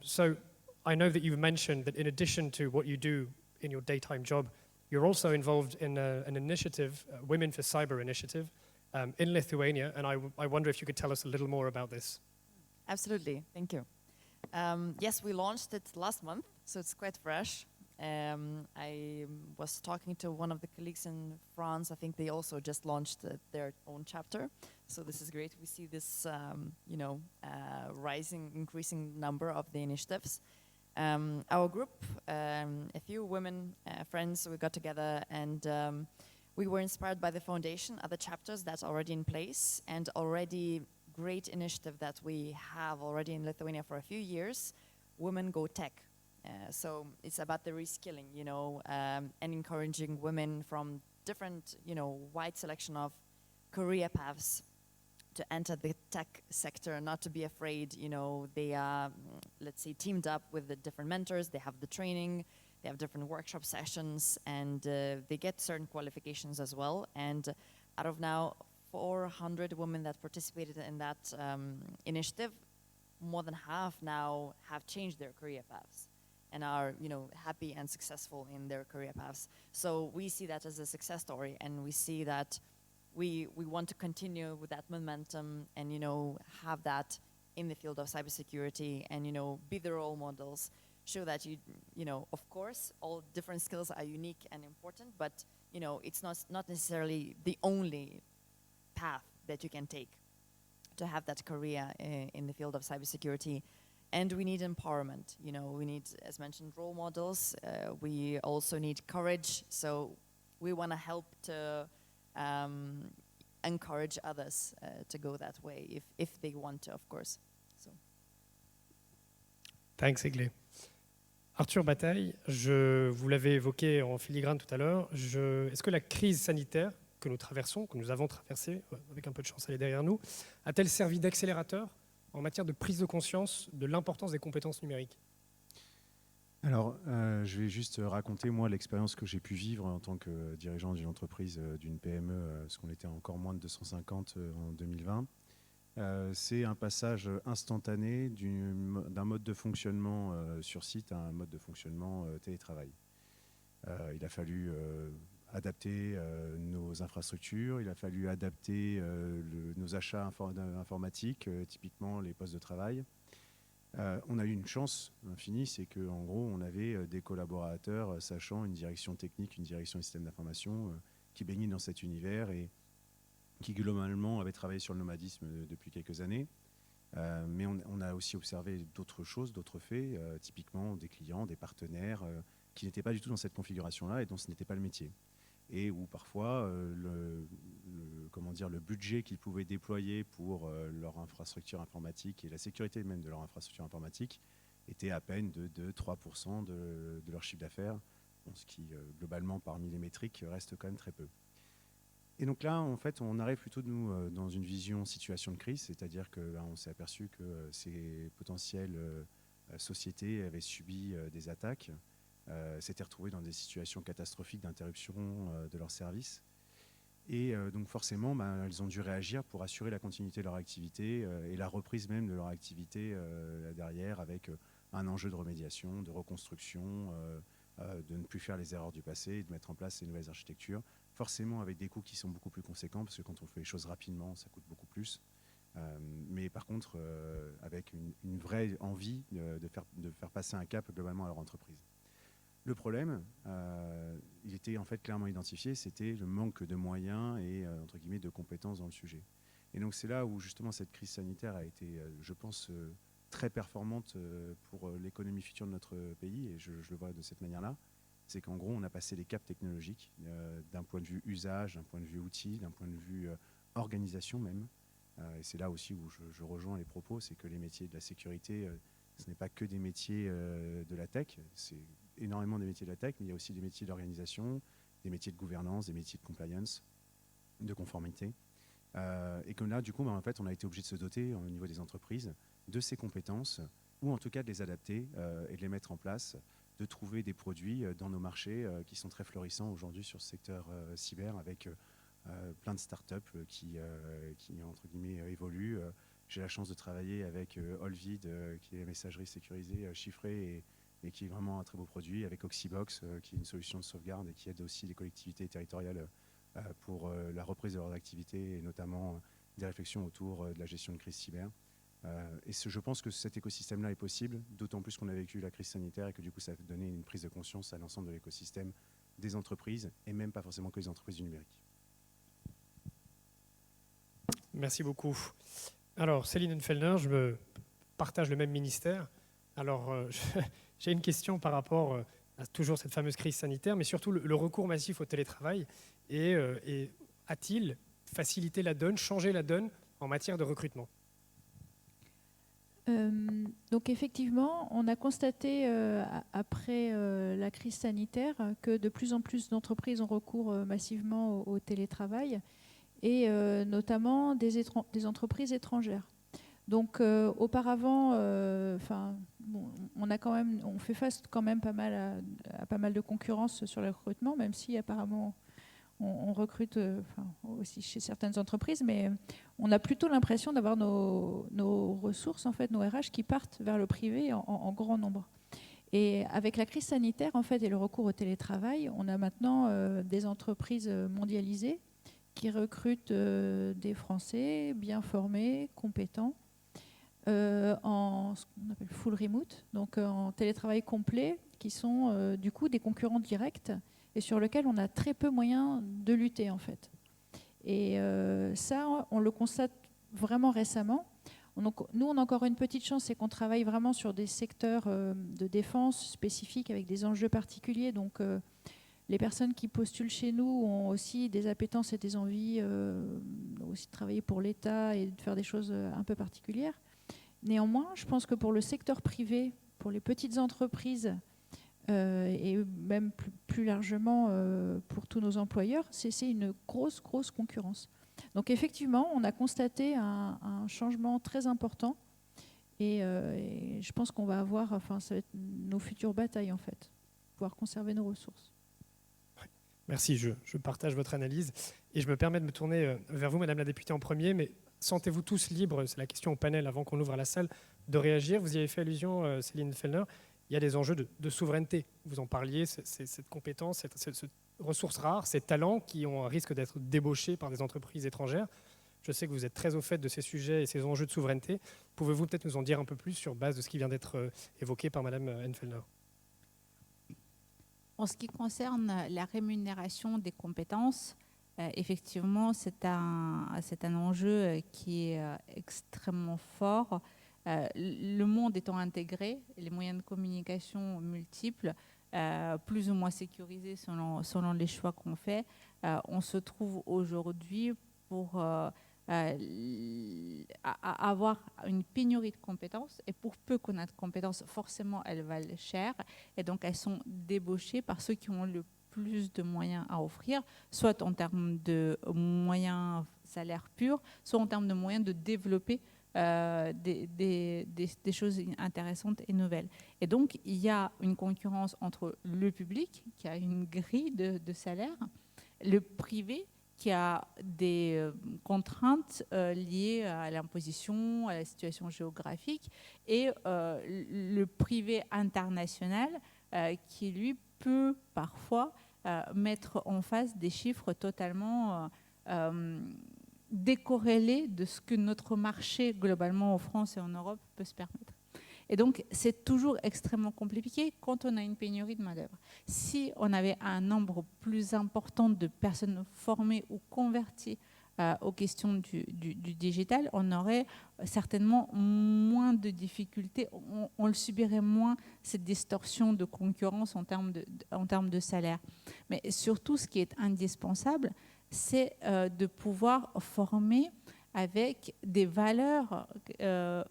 So I know that you've mentioned that in addition to what you do in your daytime job, you're also involved in an initiative, Women for Cyber Initiative, in Lithuania, and I wonder if you could tell us a little more about this. Absolutely, thank you. Yes, we launched it last month, so it's quite fresh. I was talking to one of the colleagues in France. I think they also just launched their own chapter. So this is great. We see this, increasing number of the initiatives. Our group, a few women friends, we got together and we were inspired by the foundation, other chapters that's already in place, and already great initiative that we have already in Lithuania for a few years, Women Go Tech. So it's about the reskilling, and encouraging women from different, wide selection of career paths to enter the tech sector, not to be afraid. They are, let's say, teamed up with the different mentors. They have the training, they have different workshop sessions, and they get certain qualifications as well. And out of now 400 women that participated in that initiative, more than half now have changed their career paths and are, happy and successful in their career paths. So we see that as a success story, and we see that we want to continue with that momentum and, have that in the field of cybersecurity and, be the role models, show that of course, all different skills are unique and important, but, it's not necessarily the only path that you can take to have that career in the field of cybersecurity. And we need empowerment. We need, as mentioned, role models. We also need courage. So we want to help to encourage others to go that way if they want to, of course. So. Thanks, Eglé. Arthur Bataille, vous l'avez évoqué en filigrane tout à l'heure. Est-ce que la crise sanitaire que nous traversons, que nous avons traversée, avec un peu de chance elle est derrière nous, a-t-elle servi d'accélérateur en matière de prise de conscience de l'importance des compétences numériques? Alors, je vais juste raconter, moi, l'expérience que j'ai pu vivre en tant que dirigeant d'une entreprise, d'une PME, parce qu'on était encore moins de 250 en 2020. C'est un passage instantané d'un mode de fonctionnement sur site à un mode de fonctionnement télétravail. Il a fallu adapter nos infrastructures, il a fallu adapter nos achats informatiques, typiquement les postes de travail. On a eu une chance infinie, c'est qu'en gros, on avait des collaborateurs sachant une direction technique, une direction des systèmes d'information qui baignaient dans cet univers et qui globalement avaient travaillé sur le nomadisme depuis quelques années. Mais on a aussi observé d'autres choses, d'autres faits, typiquement des clients, des partenaires qui n'étaient pas du tout dans cette configuration-là et dont ce n'était pas le métier. Et où parfois le budget qu'ils pouvaient déployer pour leur infrastructure informatique et la sécurité même de leur infrastructure informatique était à peine de 2-3% de leur chiffre d'affaires, ce qui globalement parmi les métriques reste quand même très peu. Et donc là, en fait, on arrive plutôt nous dans une vision situation de crise, c'est-à-dire qu'on s'est aperçu que ces potentielles sociétés avaient subi des attaques, s'étaient retrouvées dans des situations catastrophiques d'interruption de leurs services. Et donc forcément, elles ont dû réagir pour assurer la continuité de leur activité et la reprise même de leur activité derrière avec un enjeu de remédiation, de reconstruction, de ne plus faire les erreurs du passé et de mettre en place ces nouvelles architectures, forcément avec des coûts qui sont beaucoup plus conséquents parce que quand on fait les choses rapidement, ça coûte beaucoup plus. Mais par contre, avec une vraie envie de faire passer un cap globalement à leur entreprise. Le problème, il était en fait clairement identifié, c'était le manque de moyens et entre guillemets de compétences dans le sujet. Et donc c'est là où justement cette crise sanitaire a été, je pense, très performante pour l'économie future de notre pays, et je le vois de cette manière-là. C'est qu'en gros, on a passé les caps technologiques d'un point de vue usage, d'un point de vue outil, d'un point de vue organisation même. Et c'est là aussi où je rejoins les propos, c'est que les métiers de la sécurité, ce n'est pas que des métiers de la tech, c'est énormément des métiers de la tech, mais il y a aussi des métiers d'organisation, des métiers de gouvernance, des métiers de compliance, de conformité. Et que là, du coup, en fait, on a été obligé de se doter au niveau des entreprises de ces compétences ou en tout cas de les adapter et de les mettre en place, de trouver des produits dans nos marchés qui sont très florissants aujourd'hui sur ce secteur cyber, avec plein de startups qui entre guillemets, évoluent. J'ai la chance de travailler avec Olvid, qui est la messagerie sécurisée, chiffrée, et qui est vraiment un très beau produit, avec Oxybox, qui est une solution de sauvegarde et qui aide aussi les collectivités territoriales pour la reprise de leurs activités, et notamment des réflexions autour de la gestion de crise cyber. Et je pense que cet écosystème-là est possible, d'autant plus qu'on a vécu la crise sanitaire et que du coup ça a donné une prise de conscience à l'ensemble de l'écosystème des entreprises, et même pas forcément que les entreprises du numérique. Merci beaucoup. Alors, Céline Enfelder, je me partage le même ministère. Alors, j'ai une question par rapport à toujours cette fameuse crise sanitaire, mais surtout le recours massif au télétravail. Et a-t-il facilité la donne, changé la donne en matière de recrutement ? Donc effectivement, on a constaté après la crise sanitaire que de plus en plus d'entreprises ont recours massivement au télétravail, et notamment des entreprises étrangères. Donc auparavant, on fait face quand même pas mal à pas mal de concurrence sur le recrutement, même si apparemment on recrute aussi chez certaines entreprises, mais on a plutôt l'impression d'avoir nos ressources, en fait, nos RH qui partent vers le privé en grand nombre. Et avec la crise sanitaire, en fait, et le recours au télétravail, on a maintenant des entreprises mondialisées qui recrutent des Français bien formés, compétents, en ce qu'on appelle full remote, donc en télétravail complet, qui sont du coup des concurrents directs et sur lesquels on a très peu moyen de lutter, en fait. Et ça, on le constate vraiment récemment. Donc, nous, on a encore une petite chance, c'est qu'on travaille vraiment sur des secteurs de défense spécifiques avec des enjeux particuliers. Donc, les personnes qui postulent chez nous ont aussi des appétences et des envies aussi de travailler pour l'État et de faire des choses un peu particulières. Néanmoins, je pense que pour le secteur privé, pour les petites entreprises, et même plus largement pour tous nos employeurs, c'est une grosse concurrence. Donc effectivement, on a constaté un changement très important, et je pense qu'on va avoir, ça va être nos futures batailles, en fait, pouvoir conserver nos ressources. Merci, je partage votre analyse et je me permets de me tourner vers vous, Madame la députée, en premier, mais sentez-vous tous libres, c'est la question au panel avant qu'on ouvre la salle, de réagir. Vous y avez fait allusion, Céline Fellner. Il y a des enjeux de souveraineté. Vous en parliez, cette compétence, cette ressource rare, ces talents qui ont un risque d'être débauchés par des entreprises étrangères. Je sais que vous êtes très au fait de ces sujets et ces enjeux de souveraineté. Pouvez-vous peut-être nous en dire un peu plus sur base de ce qui vient d'être évoqué par Madame Enfelder ? En ce qui concerne la rémunération des compétences, effectivement, c'est un enjeu qui est extrêmement fort. Le monde étant intégré, les moyens de communication multiples, plus ou moins sécurisés selon les choix qu'on fait, on se trouve aujourd'hui pour avoir une pénurie de compétences, et pour peu qu'on a de compétences, forcément elles valent cher, et donc elles sont débauchées par ceux qui ont le plus de moyens à offrir, soit en termes de moyens salaires purs, soit en termes de moyens de développer des choses intéressantes et nouvelles. Et donc, il y a une concurrence entre le public, qui a une grille de salaire, le privé, qui a des contraintes liées à l'imposition, à la situation géographique, et le privé international, qui, lui, peut parfois mettre en face des chiffres totalement décorrélés de ce que notre marché, globalement en France et en Europe, peut se permettre. Et donc, c'est toujours extrêmement compliqué quand on a une pénurie de main-d'œuvre. Si on avait un nombre plus important de personnes formées ou converties aux questions du digital, on aurait certainement moins de difficultés, on le subirait moins, cette distorsion de concurrence en termes de salaire. Mais surtout, ce qui est indispensable, c'est de pouvoir former avec des valeurs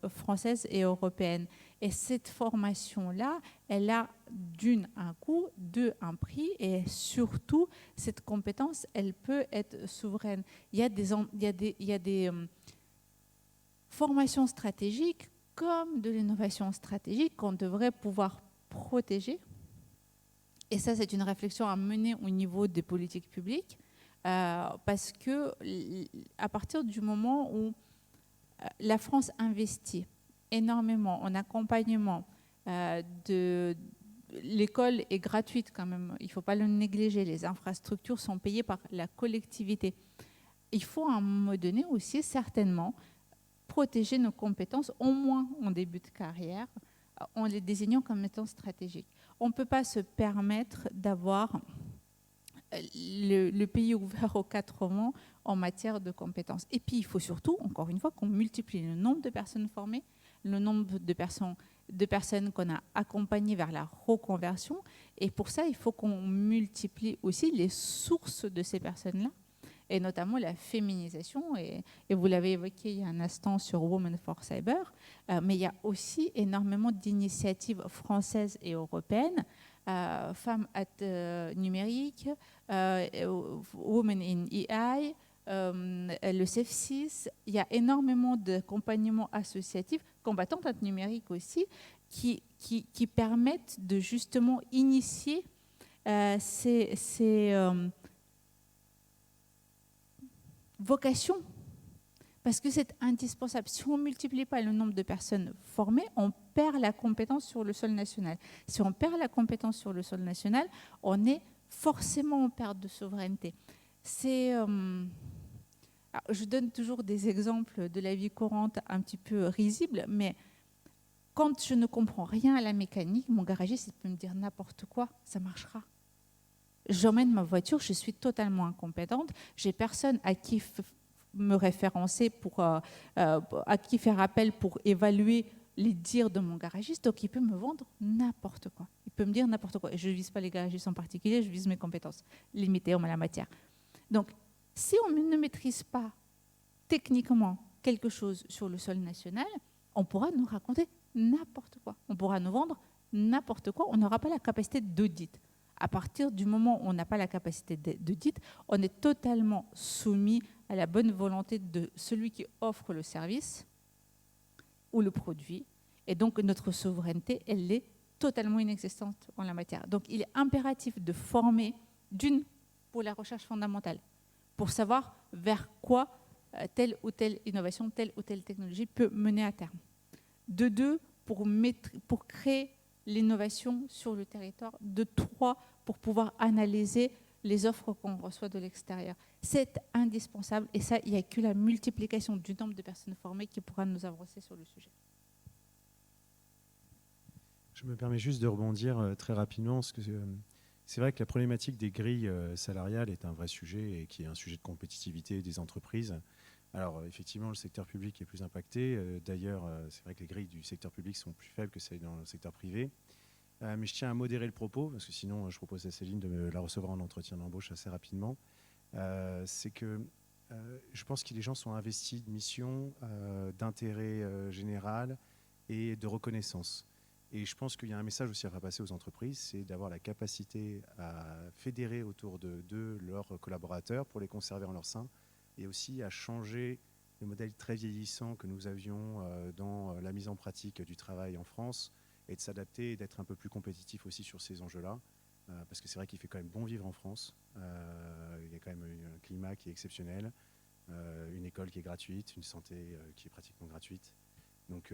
françaises et européennes. Et cette formation-là, elle a d'une un coût, deux un prix, et surtout, cette compétence, elle peut être souveraine. Il y a des formations stratégiques comme de l'innovation stratégique qu'on devrait pouvoir protéger. Et ça, c'est une réflexion à mener au niveau des politiques publiques, parce que à partir du moment où la France investit énormément en accompagnement l'école est gratuite quand même, il ne faut pas le négliger, les infrastructures sont payées par la collectivité. Il faut à un moment donné aussi certainement protéger nos compétences, au moins en début de carrière, en les désignant comme étant stratégiques. On ne peut pas se permettre d'avoir le pays ouvert aux 4 vents en matière de compétences. Et puis, il faut surtout, encore une fois, qu'on multiplie le nombre de personnes formées, le nombre de personnes qu'on a accompagnées vers la reconversion. Et pour ça, il faut qu'on multiplie aussi les sources de ces personnes-là, et notamment la féminisation. Et vous l'avez évoqué il y a un instant sur Women for Cyber, mais il y a aussi énormément d'initiatives françaises et européennes, Femmes at numérique, Women in EI, le CEF6. Il y a énormément d'accompagnement associatif, combattantes at numérique aussi, qui permettent de justement initier ces vocations, parce que c'est indispensable. Si on ne multiplie pas le nombre de personnes formées, on perd la compétence sur le sol national. Si on perd la compétence sur le sol national, on est forcément en perte de souveraineté. Je donne toujours des exemples de la vie courante un petit peu risibles, mais quand je ne comprends rien à la mécanique, mon garagiste il peut me dire n'importe quoi, ça marchera. J'emmène ma voiture, je suis totalement incompétente, j'ai personne à qui me référencer, à qui faire appel pour évaluer les dires de mon garagiste, donc il peut me vendre n'importe quoi. Il peut me dire n'importe quoi. Et je ne vise pas les garagistes en particulier, je vise mes compétences limitées en la matière. Donc, si on ne maîtrise pas techniquement quelque chose sur le sol national, on pourra nous raconter n'importe quoi. On pourra nous vendre n'importe quoi. On n'aura pas la capacité d'audit. À partir du moment où on n'a pas la capacité d'audit, on est totalement soumis à la bonne volonté de celui qui offre le service ou le produit. Et donc, notre souveraineté, elle est totalement inexistante en la matière. Donc, il est impératif de former, d'une, pour la recherche fondamentale, pour savoir vers quoi telle ou telle innovation, telle ou telle technologie peut mener à terme. De deux, pour créer l'innovation sur le territoire. De trois, pour pouvoir analyser les offres qu'on reçoit de l'extérieur. C'est indispensable, et ça, il n'y a que la multiplication du nombre de personnes formées qui pourra nous avancer sur le sujet. Je me permets juste de rebondir très rapidement, parce que c'est vrai que la problématique des grilles salariales est un vrai sujet, et qui est un sujet de compétitivité des entreprises. Alors effectivement, le secteur public est plus impacté. D'ailleurs, c'est vrai que les grilles du secteur public sont plus faibles que celles dans le secteur privé. Mais je tiens à modérer le propos, parce que sinon, je propose à Céline de me la recevoir en entretien d'embauche assez rapidement. C'est que je pense que les gens sont investis de mission, d'intérêt général et de reconnaissance. Et je pense qu'il y a un message aussi à faire passer aux entreprises, c'est d'avoir la capacité à fédérer autour d'eux leurs collaborateurs pour les conserver en leur sein, et aussi à changer le modèle très vieillissant que nous avions dans la mise en pratique du travail en France, et de s'adapter et d'être un peu plus compétitif aussi sur ces enjeux-là, parce que c'est vrai qu'il fait quand même bon vivre en France. Il y a quand même un climat qui est exceptionnel, une école qui est gratuite, une santé qui est pratiquement gratuite. Donc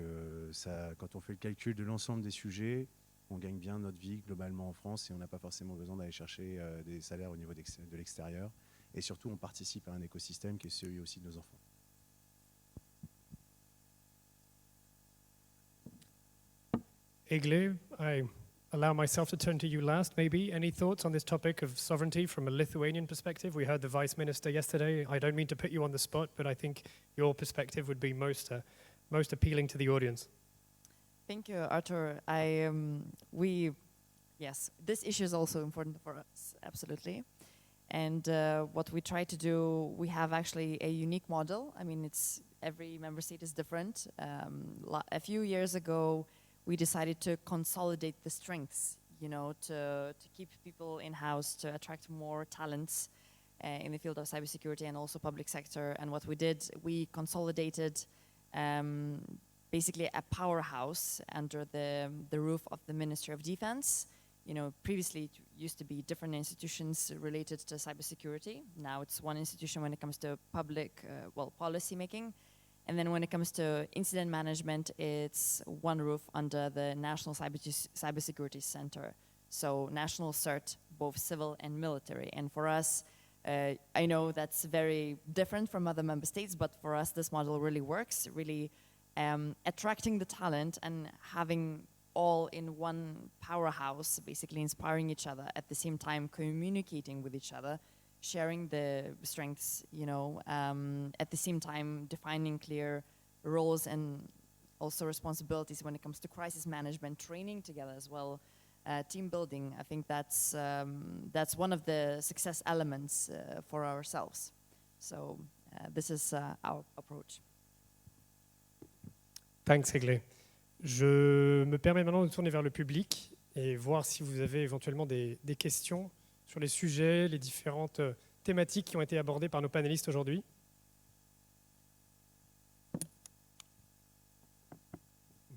quand on fait le calcul de l'ensemble des sujets, on gagne bien notre vie globalement en France, et on n'a pas forcément besoin d'aller chercher des salaires au niveau de l'extérieur. Et surtout, on participe à un écosystème qui est celui aussi de nos enfants. Egle, I allow myself to turn to you last, maybe. Any thoughts on this topic of sovereignty from a Lithuanian perspective? We heard the Vice Minister yesterday. I don't mean to put you on the spot, but I think your perspective would be most appealing to the audience. Thank you, Arthur. Yes, this issue is also important for us, absolutely. And what we try to do, we have actually a unique model. I mean, every member state is different. A few years ago, we decided to consolidate the strengths, to keep people in-house, to attract more talents in the field of cybersecurity and also public sector. And what we did, we consolidated basically a powerhouse under the roof of the Ministry of Defense. You know, previously it used to be different institutions related to cybersecurity. Now it's one institution when it comes to public, policy making. And then when it comes to incident management, it's one roof under the National Cybersecurity Center. So national CERT, both civil and military. And for us, I know that's very different from other member states, but for us, this model really works, really attracting the talent and having all in one powerhouse, basically inspiring each other, at the same time communicating with each other, sharing the strengths, you know, at the same time defining clear roles and also responsibilities when it comes to crisis management, training together as well, team building. I think that's one of the success elements for ourselves. So this is our approach. Thanks, Eglé. Je me permets maintenant de tourner vers le public et voir si vous avez éventuellement des questions sur les sujets, les différentes thématiques qui ont été abordées par nos panélistes aujourd'hui.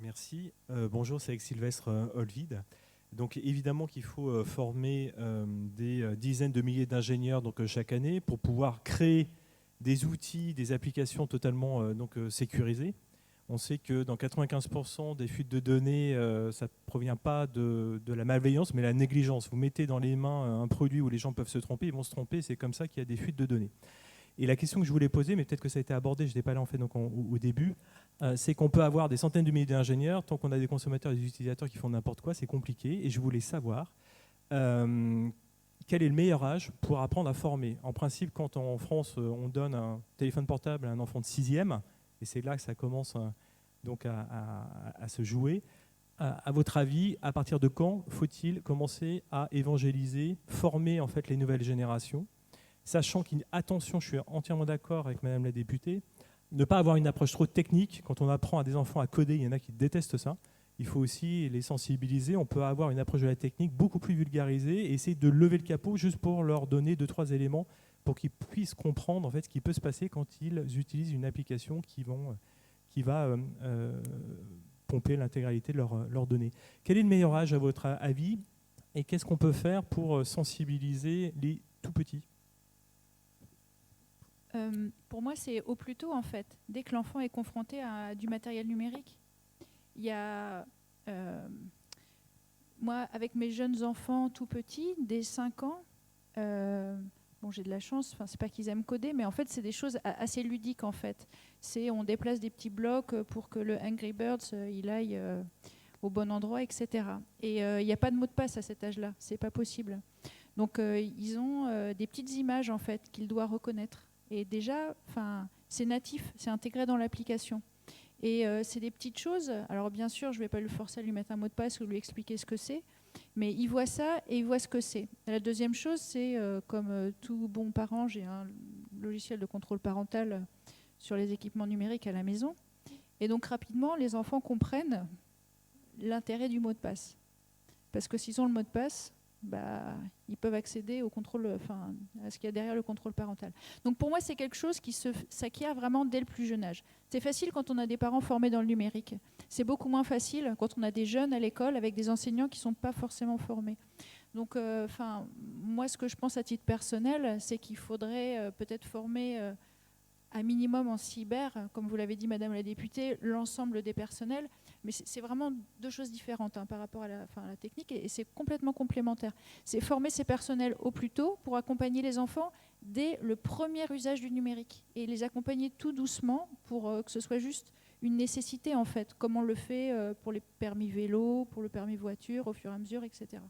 Merci. Bonjour, c'est Sylvestre Olvide. Donc évidemment qu'il faut former des dizaines de milliers d'ingénieurs chaque année pour pouvoir créer des outils, des applications totalement sécurisées. On sait que dans 95% des fuites de données, ça ne provient pas de la malveillance, mais la négligence. Vous mettez dans les mains un produit où les gens peuvent se tromper, ils vont se tromper, c'est comme ça qu'il y a des fuites de données. Et la question que je voulais poser, mais peut-être que ça a été abordé, je n'étais pas là en fait au début, c'est qu'on peut avoir des centaines de milliers d'ingénieurs, tant qu'on a des consommateurs et des utilisateurs qui font n'importe quoi, c'est compliqué. Et je voulais savoir quel est le meilleur âge pour apprendre à former. En principe, quand en France, on donne un téléphone portable à un enfant de 6e, et c'est là que ça commence à se jouer. À votre avis, à partir de quand faut-il commencer à évangéliser, former en fait les nouvelles générations, sachant qu'attention, je suis entièrement d'accord avec Madame la députée, ne pas avoir une approche trop technique. Quand on apprend à des enfants à coder, il y en a qui détestent ça. Il faut aussi les sensibiliser. On peut avoir une approche de la technique beaucoup plus vulgarisée et essayer de lever le capot juste pour leur donner 2-3 éléments pour qu'ils puissent comprendre en fait ce qui peut se passer quand ils utilisent une application qui va pomper l'intégralité de leurs données. Quel est le meilleur âge à votre avis et qu'est-ce qu'on peut faire pour sensibiliser les tout petits ? Pour moi, c'est au plus tôt en fait. Dès que l'enfant est confronté à du matériel numérique, il y a moi, avec mes jeunes enfants tout petits, dès 5 ans, j'ai de la chance, c'est pas qu'ils aiment coder, mais en fait, c'est des choses assez ludiques, en fait. On déplace des petits blocs pour que le Angry Birds, il aille au bon endroit, etc. Et il n'y a pas de mot de passe à cet âge-là, c'est pas possible. Donc, ils ont des petites images, en fait, qu'ils doivent reconnaître. Et déjà, c'est natif, c'est intégré dans l'application. Et c'est des petites choses. Alors, bien sûr, je ne vais pas le forcer à lui mettre un mot de passe ou lui expliquer ce que c'est. Mais il voit ça et il voit ce que c'est. La deuxième chose, c'est comme tout bon parent, j'ai un logiciel de contrôle parental sur les équipements numériques à la maison. Et donc rapidement, les enfants comprennent l'intérêt du mot de passe. Parce que s'ils ont le mot de passe, ils peuvent accéder au contrôle, à ce qu'il y a derrière le contrôle parental. Donc pour moi, c'est quelque chose qui s'acquiert vraiment dès le plus jeune âge. C'est facile quand on a des parents formés dans le numérique. C'est beaucoup moins facile quand on a des jeunes à l'école avec des enseignants qui ne sont pas forcément formés. Donc moi, ce que je pense à titre personnel, c'est qu'il faudrait peut-être former un minimum en cyber, comme vous l'avez dit, Madame la députée, l'ensemble des personnels. Mais c'est vraiment deux choses différentes par rapport à la technique et c'est complètement complémentaire. C'est former ces personnels au plus tôt pour accompagner les enfants dès le premier usage du numérique et les accompagner tout doucement pour que ce soit juste une nécessité en fait, comme on le fait pour les permis vélo, pour le permis voiture, au fur et à mesure, etc.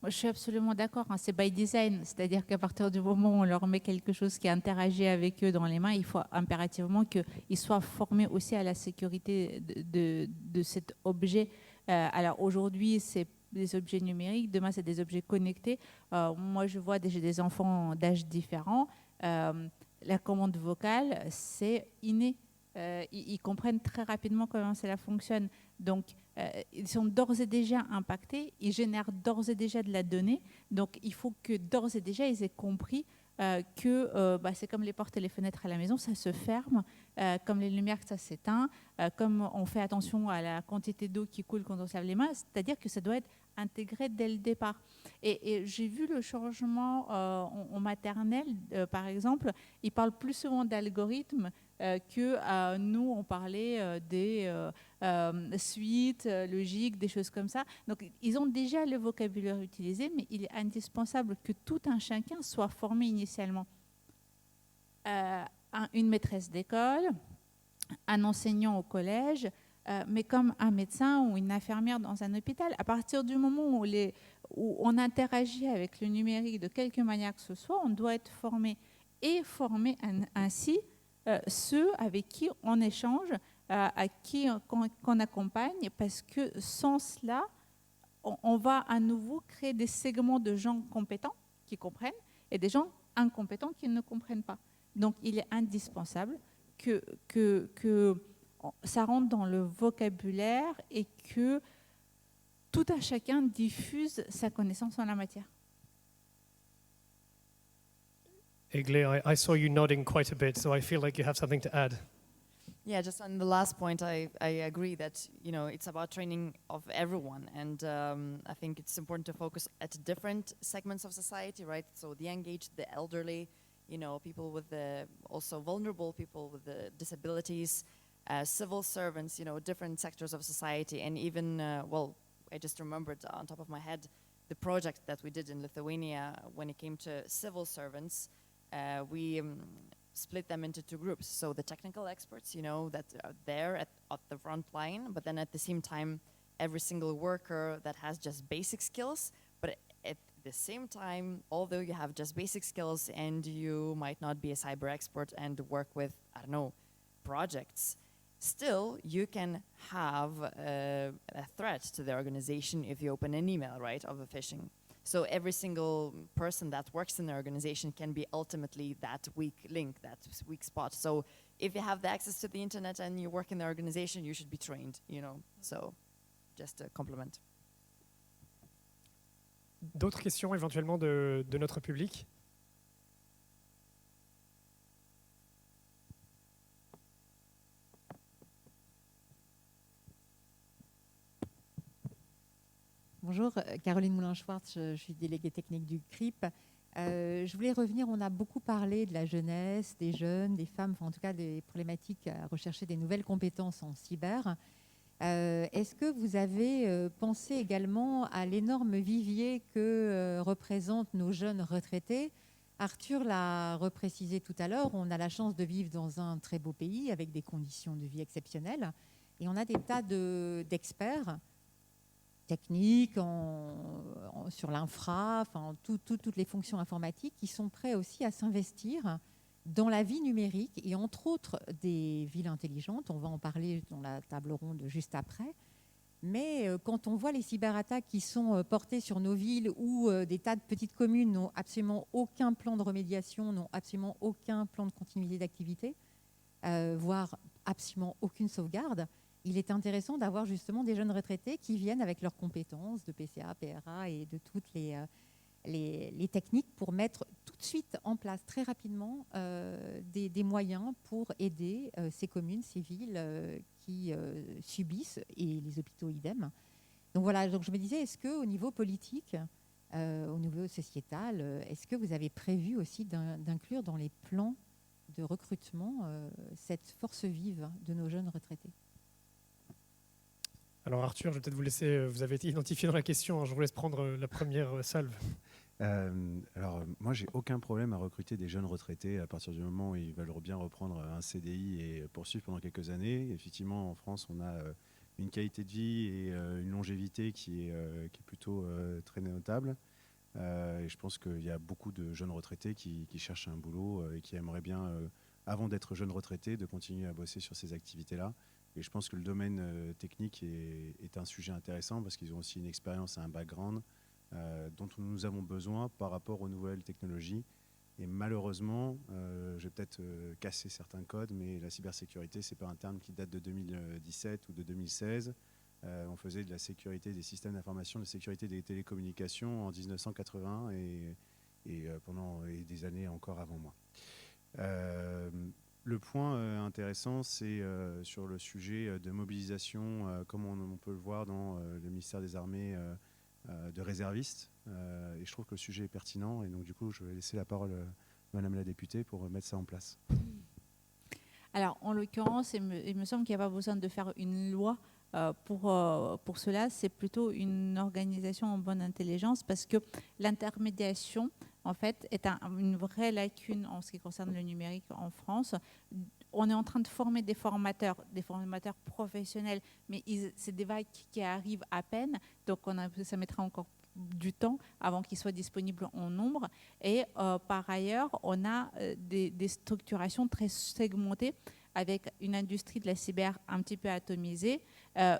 Moi, je suis absolument d'accord, c'est by design, c'est-à-dire qu'à partir du moment où on leur met quelque chose qui interagit avec eux dans les mains, il faut impérativement qu'ils soient formés aussi à la sécurité de cet objet. Alors aujourd'hui, c'est des objets numériques, demain c'est des objets connectés. Moi, je vois déjà des enfants d'âge différents. La commande vocale, c'est inné. Ils comprennent très rapidement comment cela fonctionne. Donc, ils sont d'ores et déjà impactés, ils génèrent d'ores et déjà de la donnée. Donc, il faut que d'ores et déjà, ils aient compris que c'est comme les portes et les fenêtres à la maison, ça se ferme, comme les lumières, ça s'éteint, comme on fait attention à la quantité d'eau qui coule quand on se lave les mains, c'est-à-dire que ça doit être intégré dès le départ. Et j'ai vu le changement en maternelle, par exemple, ils parlent plus souvent d'algorithmes que nous, on parlait des suites logiques, des choses comme ça. Donc, ils ont déjà le vocabulaire utilisé, mais il est indispensable que tout un chacun soit formé initialement. Une maîtresse d'école, un enseignant au collège, mais comme un médecin ou une infirmière dans un hôpital. À partir du moment où on interagit avec le numérique de quelque manière que ce soit, on doit être formé et former ainsi ceux avec qui on échange, à qui qu'on accompagne, parce que sans cela, on va à nouveau créer des segments de gens compétents qui comprennent et des gens incompétents qui ne comprennent pas. Donc, il est indispensable que ça rentre dans le vocabulaire et que tout un chacun diffuse sa connaissance en la matière. Egle, I saw you nodding quite a bit, so I feel like you have something to add. Yeah, just on the last point, I agree that it's about training of everyone, and I think it's important to focus at different segments of society, right? So the engaged, the elderly, people with also vulnerable people with the disabilities, civil servants, different sectors of society, and even I just remembered on top of my head the project that we did in Lithuania when it came to civil servants. We split them into two groups. So the technical experts, that are there at the front line, but then at the same time, every single worker that has just basic skills. But at the same time, although you have just basic skills and you might not be a cyber expert and work with, projects, still you can have a threat to the organization if you open an email, right, of a phishing. So every single person that works in the organization can be ultimately that weak link, that weak spot. So if you have the access to the internet and you work in the organization, you should be trained, So just a compliment. D'autres questions éventuellement de notre public? Bonjour, Caroline Moulin-Schwartz, je suis déléguée technique du CRIP. Je voulais revenir, on a beaucoup parlé de la jeunesse, des jeunes, des femmes, enfin en tout cas des problématiques à rechercher des nouvelles compétences en cyber. Est-ce que vous avez pensé également à l'énorme vivier que représentent nos jeunes retraités? Arthur l'a reprécisé tout à l'heure, on a la chance de vivre dans un très beau pays avec des conditions de vie exceptionnelles et on a des tas d'experts techniques, sur l'infra, enfin, toutes les fonctions informatiques qui sont prêts aussi à s'investir dans la vie numérique et entre autres des villes intelligentes. On va en parler dans la table ronde juste après. Mais quand on voit les cyberattaques qui sont portées sur nos villes où des tas de petites communes n'ont absolument aucun plan de remédiation, n'ont absolument aucun plan de continuité d'activité, voire absolument aucune sauvegarde, il est intéressant d'avoir justement des jeunes retraités qui viennent avec leurs compétences de PCA, PRA et de toutes les techniques pour mettre tout de suite en place très rapidement des moyens pour aider ces communes, ces villes qui subissent, et les hôpitaux idem. Donc voilà, donc je me disais, est-ce qu'au niveau politique, au niveau sociétal, est-ce que vous avez prévu aussi d'inclure dans les plans de recrutement cette force vive de nos jeunes retraités? Alors Arthur, je vais peut-être vous laisser, vous avez été identifié dans la question, hein, je vous laisse prendre la première salve. Alors moi j'ai aucun problème à recruter des jeunes retraités à partir du moment où ils veulent bien reprendre un CDI et poursuivre pendant quelques années. Effectivement en France on a une qualité de vie et une longévité qui est plutôt très notable. Et je pense qu'il y a beaucoup de jeunes retraités qui cherchent un boulot et qui aimeraient bien, avant d'être jeunes retraités, de continuer à bosser sur ces activités-là. Et je pense que le domaine technique est un sujet intéressant parce qu'ils ont aussi une expérience et un background dont nous avons besoin par rapport aux nouvelles technologies. Et malheureusement, je vais peut-être casser certains codes, mais la cybersécurité, ce n'est pas un terme qui date de 2017 ou de 2016. On faisait de la sécurité des systèmes d'information, de la sécurité des télécommunications en 1980 et pendant des années encore avant moi. Le point intéressant, c'est sur le sujet de mobilisation, comme on peut le voir dans le ministère des Armées, de réservistes. Et je trouve que le sujet est pertinent. Et donc, du coup, je vais laisser la parole à Madame la députée pour mettre ça en place. Alors, en l'occurrence, il me semble qu'il n'y a pas besoin de faire une loi pour cela. C'est plutôt une organisation en bonne intelligence parce que l'intermédiation, en fait, est une vraie lacune en ce qui concerne le numérique en France. On est en train de former des formateurs professionnels, mais c'est des vagues qui arrivent à peine. Donc, ça mettra encore du temps avant qu'ils soient disponibles en nombre. Et par ailleurs, on a des structurations très segmentées avec une industrie de la cyber un petit peu atomisée,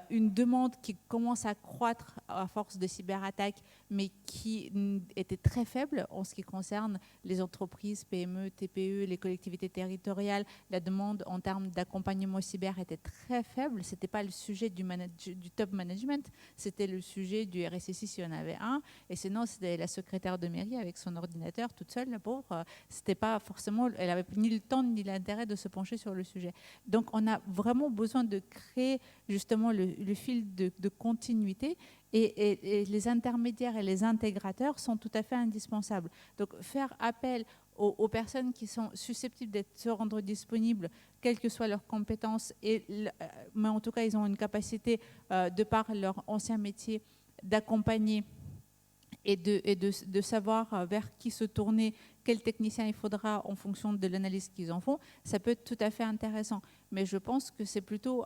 une demande qui commence à croître à force de cyberattaques, mais qui était très faible en ce qui concerne les entreprises, PME, TPE, les collectivités territoriales. La demande en termes d'accompagnement cyber était très faible. Ce n'était pas le sujet du top management, c'était le sujet du RSSI s'il y en avait un. Et sinon, c'était la secrétaire de mairie avec son ordinateur toute seule, la pauvre. C'était pas forcément, elle n'avait ni le temps ni l'intérêt de se pencher sur le sujet. Donc, on a vraiment besoin de créer justement le fil de continuité et les intermédiaires et les intégrateurs sont tout à fait indispensables. Donc, faire appel aux personnes qui sont susceptibles de se rendre disponibles, quelles que soient leurs compétences, mais en tout cas, ils ont une capacité, de par leur ancien métier, d'accompagner et de savoir vers qui se tourner, quel technicien il faudra en fonction de l'analyse qu'ils en font, ça peut être tout à fait intéressant. Mais je pense que c'est plutôt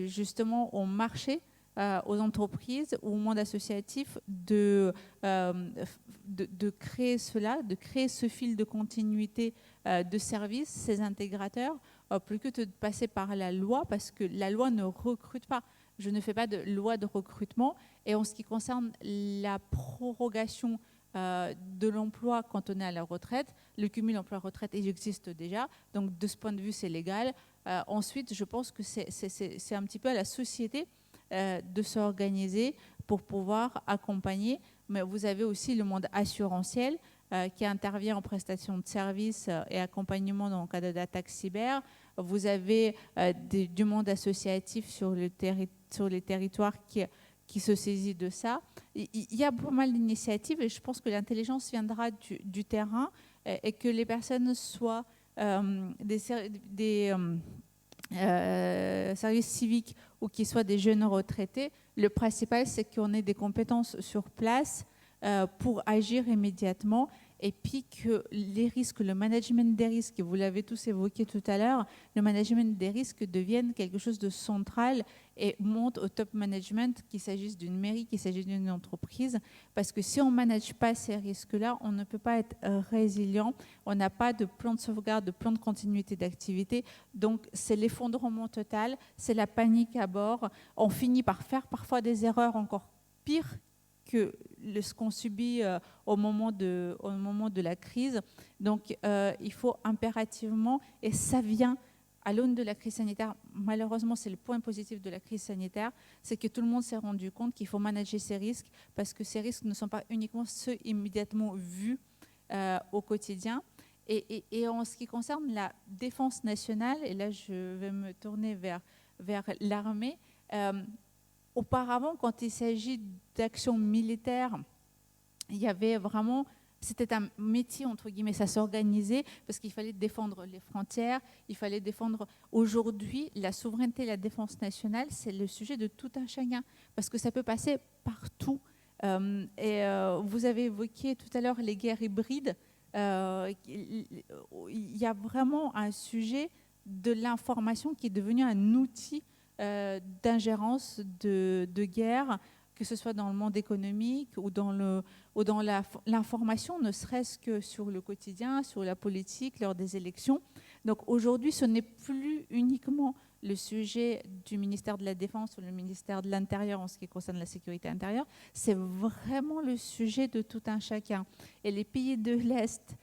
justement au marché, aux entreprises ou au monde associatif de créer cela, de créer ce fil de continuité de service, ces intégrateurs, plus que de passer par la loi, parce que la loi ne recrute pas. Je ne fais pas de loi de recrutement. Et en ce qui concerne la prorogation de l'emploi quand on est à la retraite, le cumul emploi-retraite existe déjà. Donc, de ce point de vue, c'est légal. Ensuite, je pense que c'est un petit peu à la société de s'organiser pour pouvoir accompagner. Mais vous avez aussi le monde assurantiel qui intervient en prestation de services et accompagnement dans le cas d'attaques cyber. Vous avez du monde associatif sur les territoires qui se saisit de ça. Il y a pas mal d'initiatives et je pense que l'intelligence viendra du terrain et que les personnes soient des services civiques ou qu'ils soient des jeunes retraités. Le principal, c'est qu'on ait des compétences sur place pour agir immédiatement et puis que les risques, le management des risques, vous l'avez tous évoqué tout à l'heure, le management des risques devienne quelque chose de central et monte au top management, qu'il s'agisse d'une mairie, qu'il s'agisse d'une entreprise, parce que si on ne manage pas ces risques-là, on ne peut pas être résilient, on n'a pas de plan de sauvegarde, de plan de continuité d'activité, donc c'est l'effondrement total, c'est la panique à bord, on finit par faire parfois des erreurs encore pires que ce qu'on subit au moment de la crise. Donc, il faut impérativement, et ça vient à l'aune de la crise sanitaire, malheureusement, c'est le point positif de la crise sanitaire, c'est que tout le monde s'est rendu compte qu'il faut manager ces risques parce que ces risques ne sont pas uniquement ceux immédiatement vus au quotidien. Et en ce qui concerne la défense nationale, et là, je vais me tourner vers l'armée, auparavant, quand il s'agit d'actions militaires, il y avait vraiment, c'était un métier, entre guillemets, ça s'organisait parce qu'il fallait défendre les frontières, il fallait défendre. Aujourd'hui, la souveraineté et la défense nationale, c'est le sujet de tout un chacun parce que ça peut passer partout. Vous avez évoqué tout à l'heure les guerres hybrides. Il y a vraiment un sujet de l'information qui est devenu un outil d'ingérence de guerre, que ce soit dans le monde économique ou dans l'information, ne serait-ce que sur le quotidien, sur la politique, lors des élections. Donc aujourd'hui, ce n'est plus uniquement le sujet du ministère de la Défense ou le ministère de l'Intérieur en ce qui concerne la sécurité intérieure, c'est vraiment le sujet de tout un chacun. Et les pays de l'Est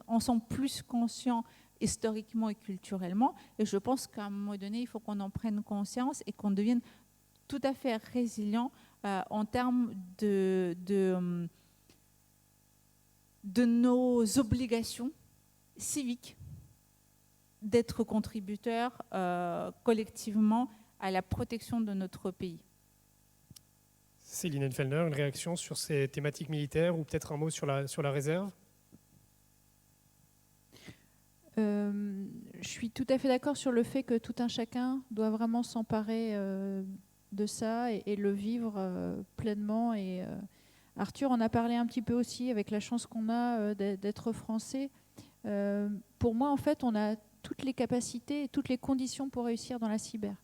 en sont plus conscients historiquement et culturellement. Et je pense qu'à un moment donné, il faut qu'on en prenne conscience et qu'on devienne tout à fait résilient en termes de nos obligations civiques d'être contributeurs collectivement à la protection de notre pays. Céline Enfelder, une réaction sur ces thématiques militaires ou peut-être un mot sur la réserve? Je suis tout à fait d'accord sur le fait que tout un chacun doit vraiment s'emparer de ça et le vivre pleinement. Et Arthur en a parlé un petit peu aussi avec la chance qu'on a d'être français. Pour moi, en fait, on a toutes les capacités et toutes les conditions pour réussir dans la cyber.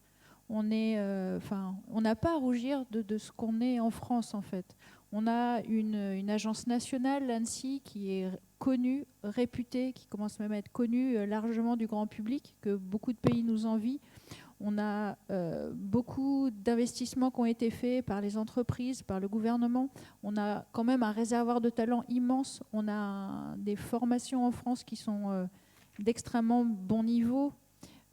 On n'a pas à rougir de ce qu'on est en France, en fait. On a une agence nationale, l'ANSSI, qui est connue, réputée, qui commence même à être connue largement du grand public, que beaucoup de pays nous envient. On a beaucoup d'investissements qui ont été faits par les entreprises, par le gouvernement. On a quand même un réservoir de talents immense. On a des formations en France qui sont d'extrêmement bon niveau.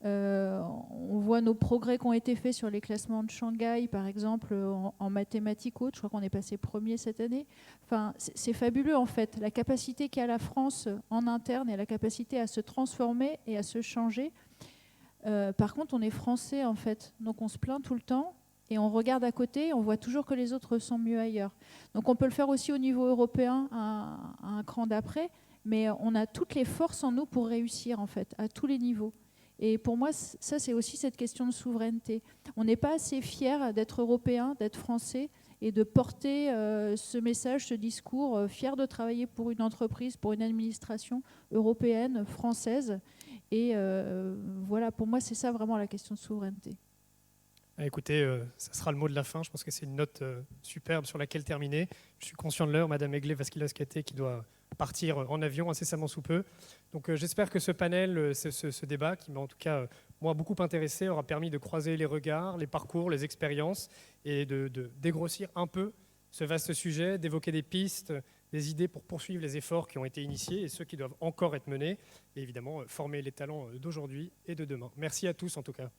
On voit nos progrès qui ont été faits sur les classements de Shanghai, par exemple, en mathématiques hautes. Je crois qu'on est passé premier cette année. Enfin, c'est fabuleux, en fait. La capacité qu'a la France en interne et la capacité à se transformer et à se changer. Par contre, on est français, en fait. Donc, on se plaint tout le temps et on regarde à côté et on voit toujours que les autres sont mieux ailleurs. Donc, on peut le faire aussi au niveau européen, à un cran d'après, mais on a toutes les forces en nous pour réussir, en fait, à tous les niveaux. Et pour moi, ça, c'est aussi cette question de souveraineté. On n'est pas assez fiers d'être européens, d'être français et de porter ce message, ce discours, fiers de travailler pour une entreprise, pour une administration européenne, française. Et voilà, pour moi, c'est ça vraiment la question de souveraineté. Écoutez, ça sera le mot de la fin. Je pense que c'est une note superbe sur laquelle terminer. Je suis conscient de l'heure, Madame Eglé-Vasquilas-Caté, qui doit partir en avion incessamment sous peu. Donc j'espère que ce panel, ce débat, qui m'a en tout cas moi beaucoup intéressé, aura permis de croiser les regards, les parcours, les expériences et de dégrossir un peu ce vaste sujet, d'évoquer des pistes, des idées pour poursuivre les efforts qui ont été initiés et ceux qui doivent encore être menés et évidemment former les talents d'aujourd'hui et de demain. Merci à tous en tout cas.